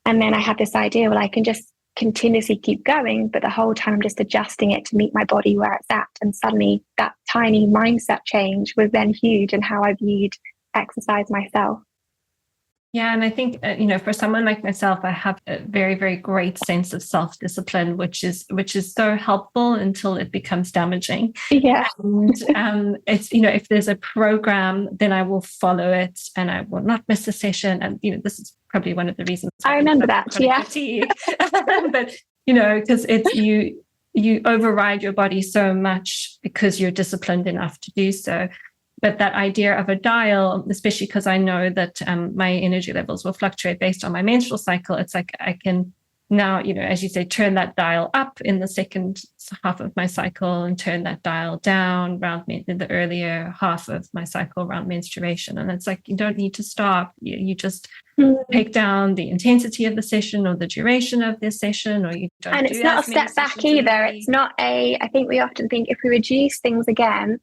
And then I had this idea, well, I can just continuously keep going, but the whole time I'm just adjusting it to meet my body where it's at. And suddenly that tiny mindset change was then huge in how I viewed exercise myself. Yeah, and I think for someone like myself, I have a very, very great sense of self-discipline, which is so helpful until it becomes damaging. Yeah, and it's if there's a program, then I will follow it, and I will not miss a session. And this is probably one of the reasons I remember that. Yeah, fatigue. But because it's you override your body so much because you're disciplined enough to do so. But that idea of a dial, especially because I know that my energy levels will fluctuate based on my menstrual cycle, it's like I can now, as you say, turn that dial up in the second half of my cycle and turn that dial down around in the earlier half of my cycle around menstruation. And it's like you don't need to stop. You just take down the intensity of the session or the duration of the session, or you don't. And it's not a step back either. It's not I think we often think if we reduce things again,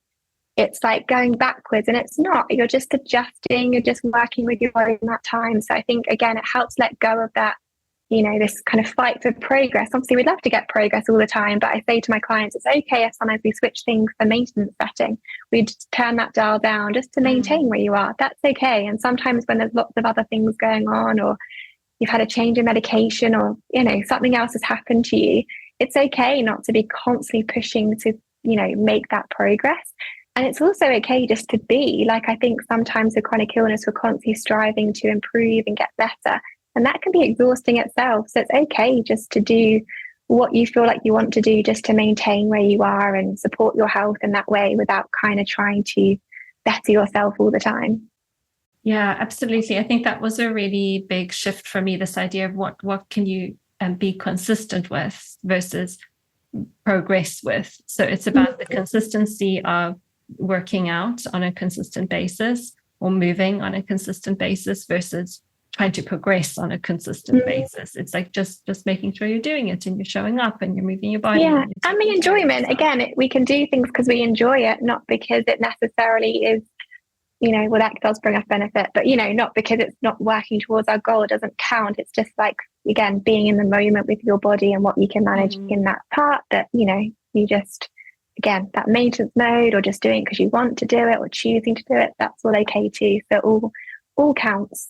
it's like going backwards, and it's not. You're just adjusting, you're just working with your body in that time. So I think, again, it helps let go of that, this kind of fight for progress. Obviously, we'd love to get progress all the time, but I say to my clients, it's okay if sometimes we switch things for maintenance setting. We just turn that dial down just to maintain where you are. That's okay. And sometimes when there's lots of other things going on, or you've had a change in medication, or, something else has happened to you, it's okay not to be constantly pushing to, make that progress. And it's also okay just to be. Like, I think sometimes with chronic illness, we're constantly striving to improve and get better. And that can be exhausting itself. So it's okay just to do what you feel like you want to do, just to maintain where you are and support your health in that way, without kind of trying to better yourself all the time. Yeah, absolutely. I think that was a really big shift for me, this idea of what can you be consistent with versus progress with. So it's about the consistency of working out on a consistent basis or moving on a consistent basis versus trying to progress on a consistent basis. It's like just making sure you're doing it and you're showing up and you're moving your body. Yeah, and the enjoyment. Again, we can do things because we enjoy it, not because it necessarily is, well, that does bring us benefit, but, not because it's not working towards our goal. It doesn't count. It's just like, again, being in the moment with your body and what you can manage in that part that, you just, again, that maintenance mode or just doing it because you want to do it or choosing to do it, that's all okay too. So all counts.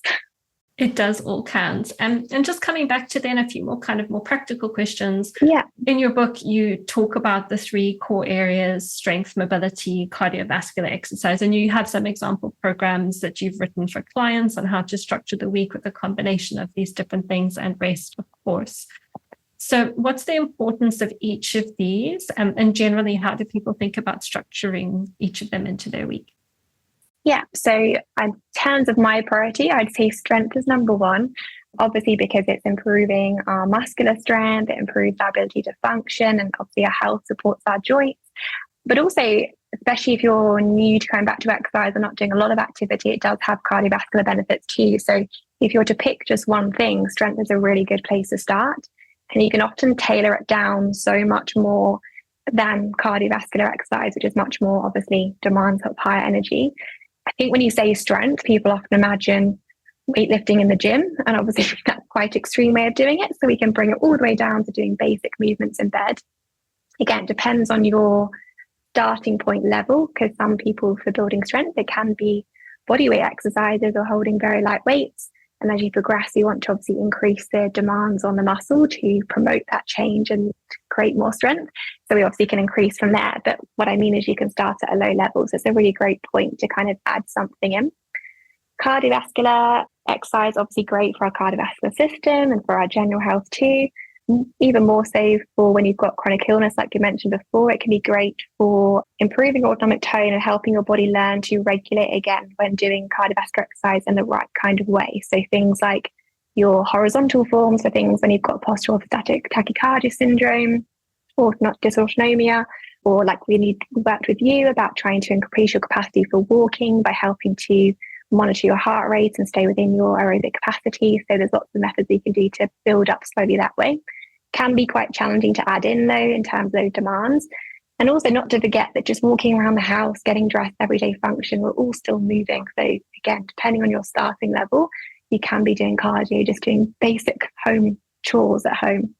It does all count. And just coming back to then a few more kind of more practical questions. Yeah. In your book, you talk about the 3 core areas: strength, mobility, cardiovascular exercise. And you have some example programs that you've written for clients on how to structure the week with a combination of these different things and rest, of course. So what's the importance of each of these? And generally, how do people think about structuring each of them into their week? Yeah, so in terms of my priority, I'd say strength is number 1, obviously because it's improving our muscular strength, it improves our ability to function, and obviously our health supports our joints. But also, especially if you're new to coming back to exercise and not doing a lot of activity, it does have cardiovascular benefits too. So if you're to pick just one thing, strength is a really good place to start. And you can often tailor it down so much more than cardiovascular exercise, which is much more obviously demands of higher energy. I think when you say strength, people often imagine weightlifting in the gym, and obviously that's quite an extreme way of doing it. So we can bring it all the way down to doing basic movements in bed. Again, it depends on your starting point level, because some people, for building strength, it can be bodyweight exercises or holding very light weights. And as you progress, you want to obviously increase the demands on the muscle to promote that change and create more strength. So we obviously can increase from there. But what I mean is you can start at a low level. So it's a really great point to kind of add something in. Cardiovascular exercise, obviously great for our cardiovascular system and for our general health too. Even more so for when you've got chronic illness, like you mentioned before, it can be great for improving autonomic tone and helping your body learn to regulate again when doing cardiovascular exercise in the right kind of way. So things like your horizontal forms, so things when you've got postural orthostatic tachycardia syndrome or not dysautonomia, or like we worked with you about trying to increase your capacity for walking by helping to monitor your heart rate and stay within your aerobic capacity. So there's lots of methods you can do to build up slowly that way. Can be quite challenging to add in though in terms of those demands. And also not to forget that just walking around the house, getting dressed, everyday function, we're all still moving. So again, depending on your starting level, you can be doing cardio, just doing basic home chores at home.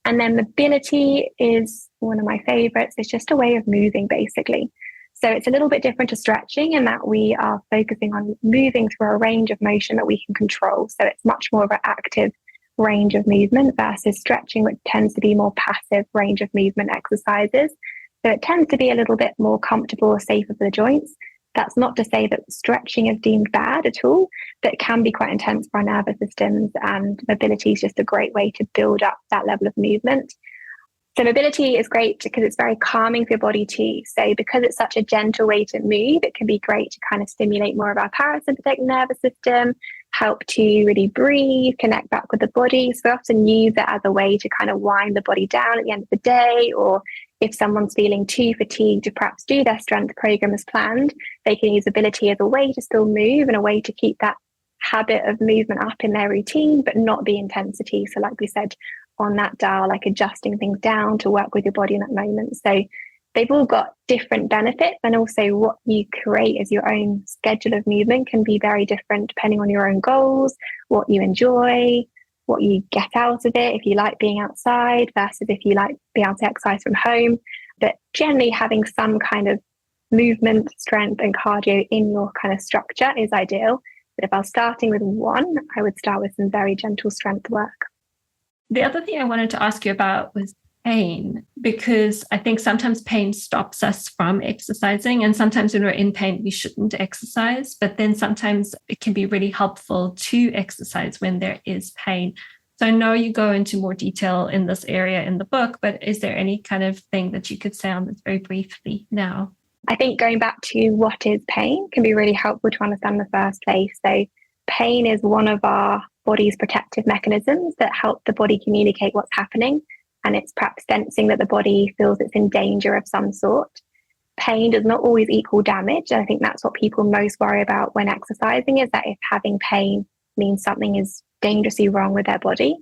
And then mobility is one of my favorites. It's just a way of moving basically. So it's a little bit different to stretching in that we are focusing on moving through a range of motion that we can control. So it's much more of an active range of movement versus stretching, which tends to be more passive range of movement exercises. So it tends to be a little bit more comfortable or safer for the joints. That's not to say that stretching is deemed bad at all, but it can be quite intense for our nervous systems, and mobility is just a great way to build up that level of movement. So mobility is great because it's very calming for your body too. So because it's such a gentle way to move, it can be great to kind of stimulate more of our parasympathetic nervous system, help to really breathe, connect back with the body. So we often use it as a way to kind of wind the body down at the end of the day, or if someone's feeling too fatigued to perhaps do their strength program as planned, they can use mobility as a way to still move and a way to keep that habit of movement up in their routine, but not the intensity. So like we said, on that dial, like adjusting things down to work with your body in that moment. So they've all got different benefits, and also what you create as your own schedule of movement can be very different depending on your own goals, what you enjoy, what you get out of it, if you like being outside versus if you like being able to exercise from home. But generally having some kind of movement, strength and cardio in your kind of structure is ideal. But if I was starting with one, I would start with some very gentle strength work. The other thing I wanted to ask you about was pain, because I think sometimes pain stops us from exercising, and sometimes when we're in pain, we shouldn't exercise, but then sometimes it can be really helpful to exercise when there is pain. So I know you go into more detail in this area in the book, but is there any kind of thing that you could say on this very briefly now? I think going back to what is pain can be really helpful to understand in the first place. So pain is one of our body's protective mechanisms that help the body communicate what's happening. and it's perhaps sensing that the body feels it's in danger of some sort. Pain does not always equal damage. And I think that's what people most worry about when exercising, is that if having pain means something is dangerously wrong with their body.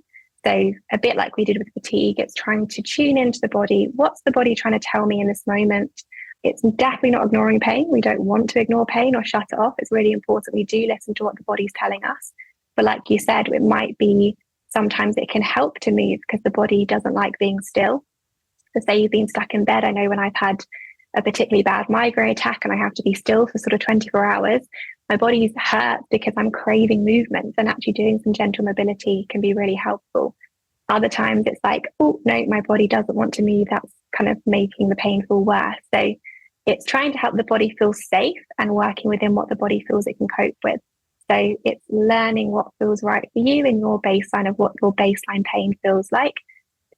So a bit like we did with fatigue, it's trying to tune into the body. What's the body trying to tell me in this moment? It's definitely not ignoring pain. We don't want to ignore pain or shut it off. It's really important we do listen to what the body's telling us. But like you said, it might be sometimes it can help to move because the body doesn't like being still. So say you've been stuck in bed. I know when I've had a particularly bad migraine attack and I have to be still for sort of 24 hours, my body's hurt because I'm craving movement, and actually doing some gentle mobility can be really helpful. Other times it's like, oh, no, my body doesn't want to move. That's kind of making the pain feel worse. So it's trying to help the body feel safe and working within what the body feels it can cope with. So it's learning what feels right for you and your baseline of what your baseline pain feels like.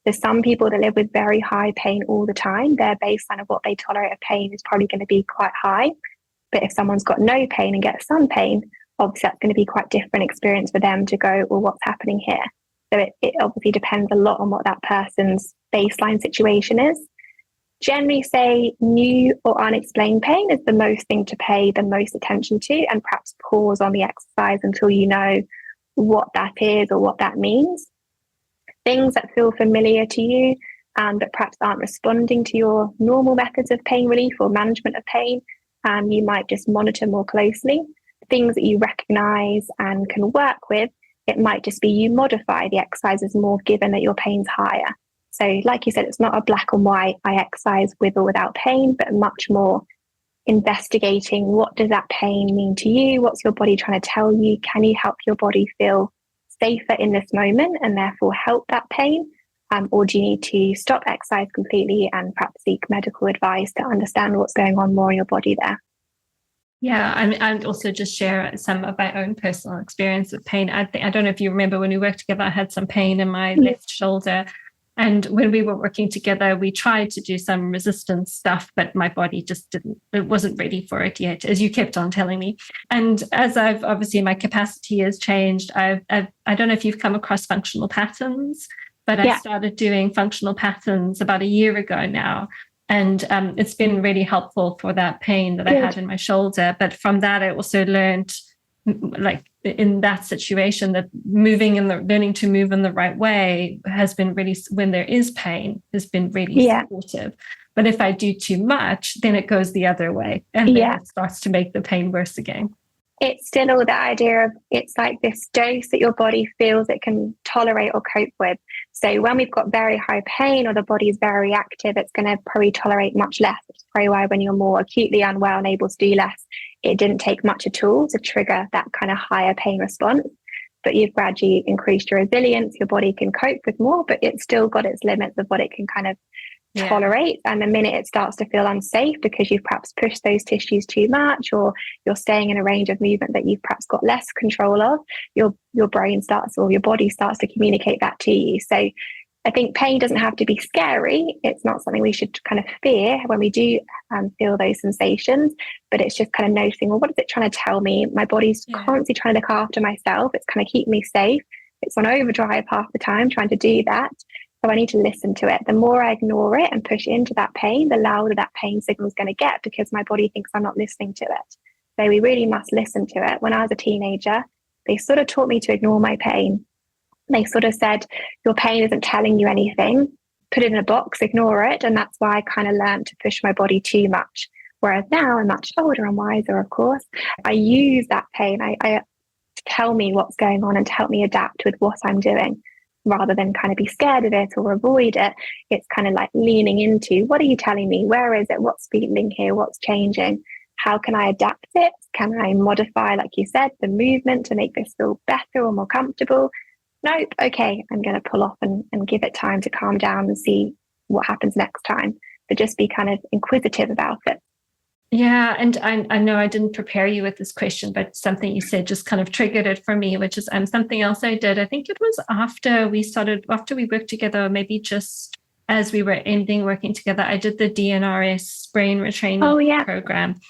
There's some people that live with very high pain all the time. Their baseline of what they tolerate of pain is probably going to be quite high. But if someone's got no pain and gets some pain, obviously that's going to be quite different experience for them to go, well, what's happening here? So it obviously depends a lot on what that person's baseline situation is. Generally say new or unexplained pain is the most thing to pay the most attention to, and perhaps pause on the exercise until you know what that is or what that means. Things that feel familiar to you but perhaps aren't responding to your normal methods of pain relief or management of pain, you might just monitor more closely. Things that you recognize and can work with, it might just be you modify the exercises more given that your pain's higher. So like you said, it's not a black and white, I exercise with or without pain, but much more investigating what does that pain mean to you? What's your body trying to tell you? Can you help your body feel safer in this moment and therefore help that pain? Or do you need to stop exercise completely and perhaps seek medical advice to understand what's going on more in your body there? Yeah, and also just share some of my own personal experience with pain. I don't know if you remember when we worked together, I had some pain in my left shoulder. And when we were working together, we tried to do some resistance stuff, but my body just it wasn't ready for it yet, as you kept on telling me. And as I've obviously, my capacity has changed. I don't know if you've come across functional patterns, but I started doing functional patterns about a year ago now. And it's been really helpful for that pain that I had in my shoulder. But from that, I also learned, like in that situation, that learning to move in the right way has been really, when there is pain, has been really supportive. But if I do too much, then it goes the other way. And then it starts to make the pain worse again. It's still all the idea of it's like this dose that your body feels it can tolerate or cope with. So when we've got very high pain or the body is very active, it's going to probably tolerate much less. It's probably why when you're more acutely unwell and able to do less, it didn't take much at all to trigger that kind of higher pain response. But you've gradually increased your resilience, your body can cope with more, but it's still got its limits of what it can kind of tolerate. And the minute it starts to feel unsafe because you've perhaps pushed those tissues too much, or you're staying in a range of movement that you've perhaps got less control of, your brain starts, or your body starts to communicate that to you. So I think pain doesn't have to be scary. It's not something we should kind of fear when we do feel those sensations, but it's just kind of noticing, well, what is it trying to tell me? My body's constantly trying to look after myself. It's kind of keep me safe. It's on overdrive half the time trying to do that. So I need to listen to it. The more I ignore it and push into that pain, the louder that pain signal is going to get because my body thinks I'm not listening to it. So we really must listen to it. When I was a teenager, they sort of taught me to ignore my pain. They sort of said, your pain isn't telling you anything. Put it in a box, ignore it. And that's why I kind of learned to push my body too much. Whereas now I'm much older and wiser, of course. I use that pain I to tell me what's going on and to help me adapt with what I'm doing. Rather than kind of be scared of it or avoid it, it's kind of like leaning into, what are you telling me? Where is it? What's feeling here? What's changing? How can I adapt it? Can I modify, like you said, the movement to make this feel better or more comfortable? Nope. Okay, I'm going to pull off and give it time to calm down and see what happens next time. But just be kind of inquisitive about it. Yeah, and I know I didn't prepare you with this question, but something you said just kind of triggered it for me, which is something else I did. I think it was after we worked together, maybe just as we were ending working together, I did the DNRS brain retraining program.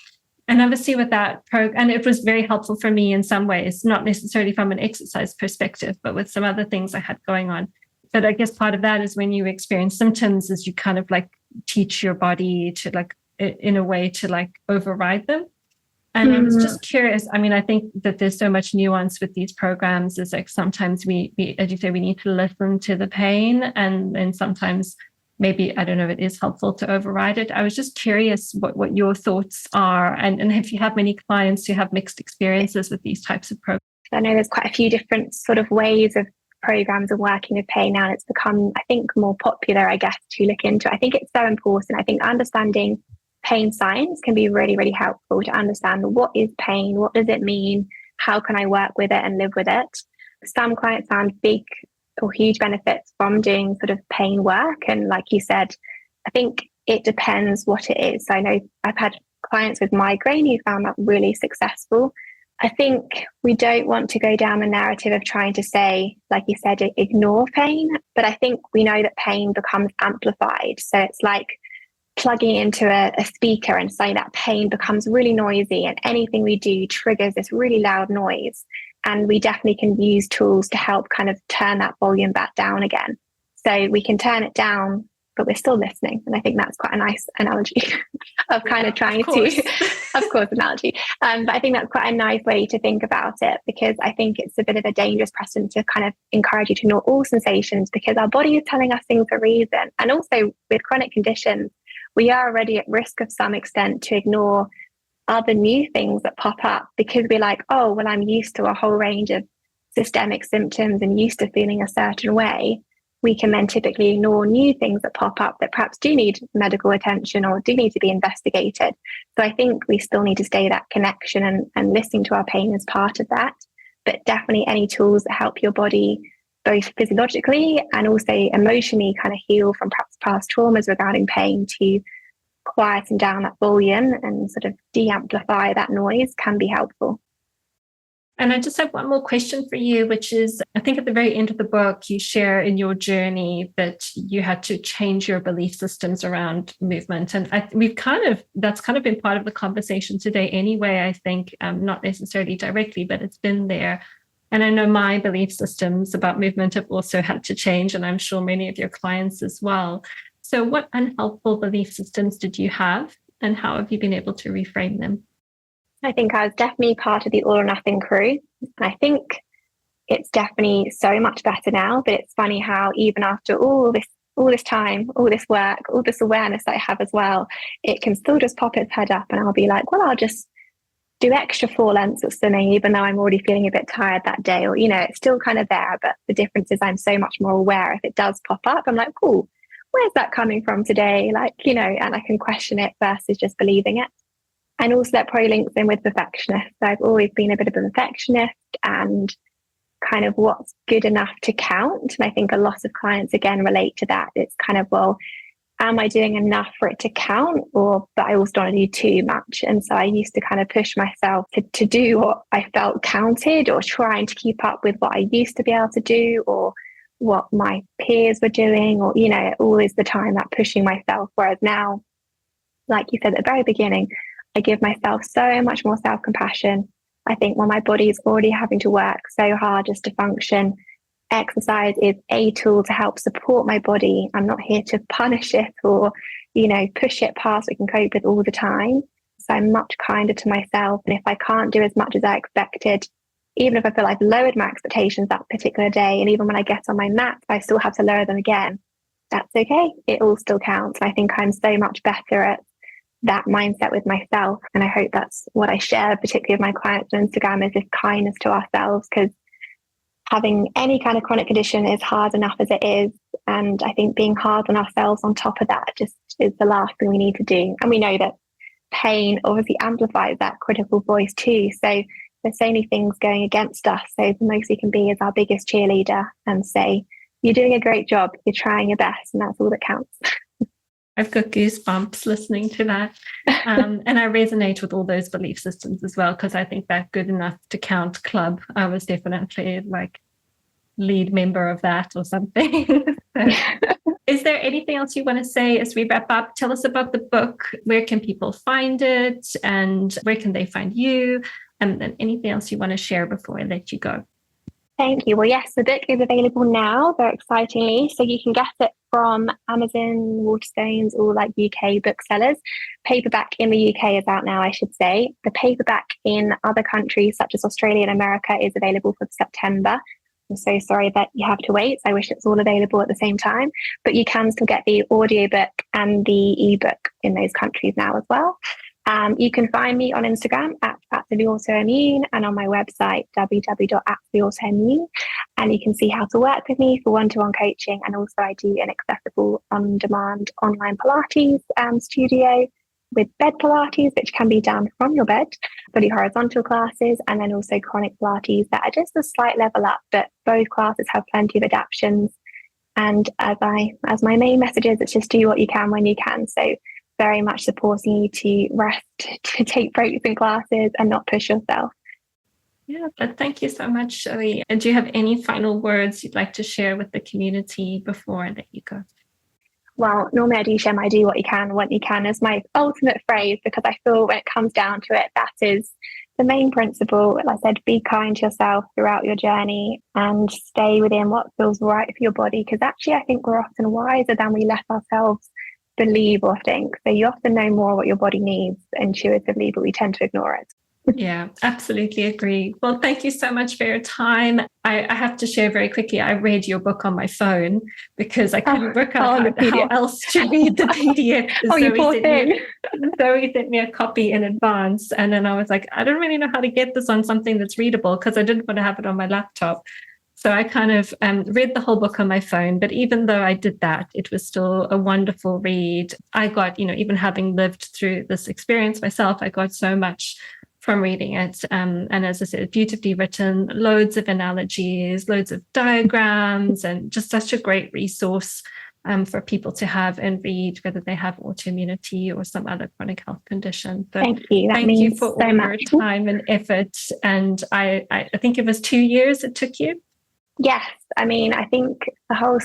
And obviously with that program, and it was very helpful for me in some ways, not necessarily from an exercise perspective, but with some other things I had going on. But I guess part of that is when you experience symptoms is you kind of like teach your body to like, in a way, to like override them. And I was just curious. I mean, I think that there's so much nuance with these programs. Is like sometimes we, as you say, we need to listen to the pain, and then sometimes maybe, I don't know, it is helpful to override it. I was just curious what your thoughts are, and if you have many clients who have mixed experiences with these types of programs. I know there's quite a few different sort of ways of programs of working with pain now. It's become, I think, more popular, I guess, to look into. I think it's so important. I think understanding pain science can be really, really helpful to understand what is pain, what does it mean, how can I work with it and live with it. Some clients found big or huge benefits from doing sort of pain work. And like you said, I think it depends what it is. So I know I've had clients with migraine who found that really successful. I think we don't want to go down the narrative of trying to say, like you said, ignore pain. But I think we know that pain becomes amplified. So it's like plugging into a speaker and saying that pain becomes really noisy, and anything we do triggers this really loud noise. And we definitely can use tools to help kind of turn that volume back down again. So we can turn it down, but we're still listening. And I think that's quite a nice analogy of kind of trying of course, analogy. But I think that's quite a nice way to think about it, because I think it's a bit of a dangerous precedent to kind of encourage you to ignore all sensations, because our body is telling us things for a reason. And also with chronic conditions, we are already at risk of some extent to ignore other new things that pop up, because we're like, oh, well, I'm used to a whole range of systemic symptoms and used to feeling a certain way. We can then typically ignore new things that pop up that perhaps do need medical attention or do need to be investigated. So I think we still need to stay that connection, and listening to our pain is part of that. But definitely any tools that help your body both physiologically and also emotionally kind of heal from perhaps past traumas regarding pain, to quieten down that volume and sort of de-amplify that noise, can be helpful. And I just have one more question for you, which is, I think at the very end of the book, you share in your journey that you had to change your belief systems around movement. And that's kind of been part of the conversation today anyway, I think, not necessarily directly, but it's been there. And I know my belief systems about movement have also had to change, and I'm sure many of your clients as well. So what unhelpful belief systems did you have, and how have you been able to reframe them? I think I was definitely part of the all or nothing crew. I think it's definitely so much better now, but it's funny how even after all this time, all this work, all this awareness that I have as well, it can still just pop its head up and I'll be like, well, I'll just do extra 4 lengths of swimming, even though I'm already feeling a bit tired that day, or, it's still kind of there. But the difference is I'm so much more aware. If it does pop up, I'm like, cool, where's that coming from today? Like, and I can question it versus just believing it. And also that probably links in with perfectionist. So I've always been a bit of a perfectionist, and kind of what's good enough to count. And I think a lot of clients, again, relate to that. It's kind of, well, am I doing enough for it to count? But I also don't want to do too much. And so I used to kind of push myself to do what I felt counted, or trying to keep up with what I used to be able to do, or what my peers were doing, or, always the time that pushing myself. Whereas now, like you said at the very beginning, I give myself so much more self-compassion. I think when my body is already having to work so hard just to function, exercise is a tool to help support my body. I'm not here to punish it or, push it past what it can cope with all the time. So I'm much kinder to myself. And if I can't do as much as I expected, even if I feel I've lowered my expectations that particular day, and even when I get on my mat, I still have to lower them again, that's okay. It all still counts. I think I'm so much better at that mindset with myself. And I hope that's what I share, particularly with my clients on Instagram, is this kindness to ourselves, because having any kind of chronic condition is hard enough as it is. And I think being hard on ourselves on top of that just is the last thing we need to do. And we know that pain obviously amplifies that critical voice too. So there's so many things going against us. So the most we can be is our biggest cheerleader and say, you're doing a great job, you're trying your best, and that's all that counts. I've got goosebumps listening to that. And I resonate with all those belief systems as well, because I think that good enough to count club, I was definitely like lead member of that or something. So, is there anything else you want to say as we wrap up? Tell us about the book. Where can people find it, and where can they find you? And then anything else you want to share before I let you go? Thank you. Well, yes, the book is available now, very excitingly. So you can get it from Amazon, Waterstones, or like UK booksellers. Paperback in the UK is out now, I should say. The paperback in other countries, such as Australia and America, is available for September. I'm so sorry that you have to wait. I wish it's all available at the same time, but you can still get the audiobook and the ebook in those countries now as well. You can find me on Instagram at Autoimmune and on my website, www.autoimmune. And you can see how to work with me for one-to-one coaching. And also I do an accessible on-demand online Pilates studio with bed Pilates, which can be done from your bed, fully horizontal classes, and then also chronic Pilates that are just a slight level up, but both classes have plenty of adaptions. And as my main message is, it's just do what you can when you can. So very much supporting you to rest, to take breaks in classes and not push yourself. Yeah, but thank you so much, Zoe. And do you have any final words you'd like to share with the community before I let you go? Well, normally I do share my do what you can, when you can as my ultimate phrase, because I feel when it comes down to it, that is the main principle. Like I said, be kind to yourself throughout your journey and stay within what feels right for your body. Because actually, I think we're often wiser than we let ourselves believe or think. So you often know more what your body needs intuitively, but we tend to ignore it. Yeah, absolutely agree. Well, thank you so much for your time. I have to share very quickly, I read your book on my phone because I couldn't work out how else to read the PDF. Zoe sent me a copy in advance. And then I was like, I don't really know how to get this on something that's readable because I didn't want to have it on my laptop. So I kind of read the whole book on my phone. But even though I did that, it was still a wonderful read. I got, even having lived through this experience myself, I got so much from reading it. And as I said, beautifully written, loads of analogies, loads of diagrams, and just such a great resource for people to have and read, whether they have autoimmunity or some other chronic health condition. So thank you. Thank you for all your time and effort. And I think it was 2 years it took you. Yes. I mean, I think the whole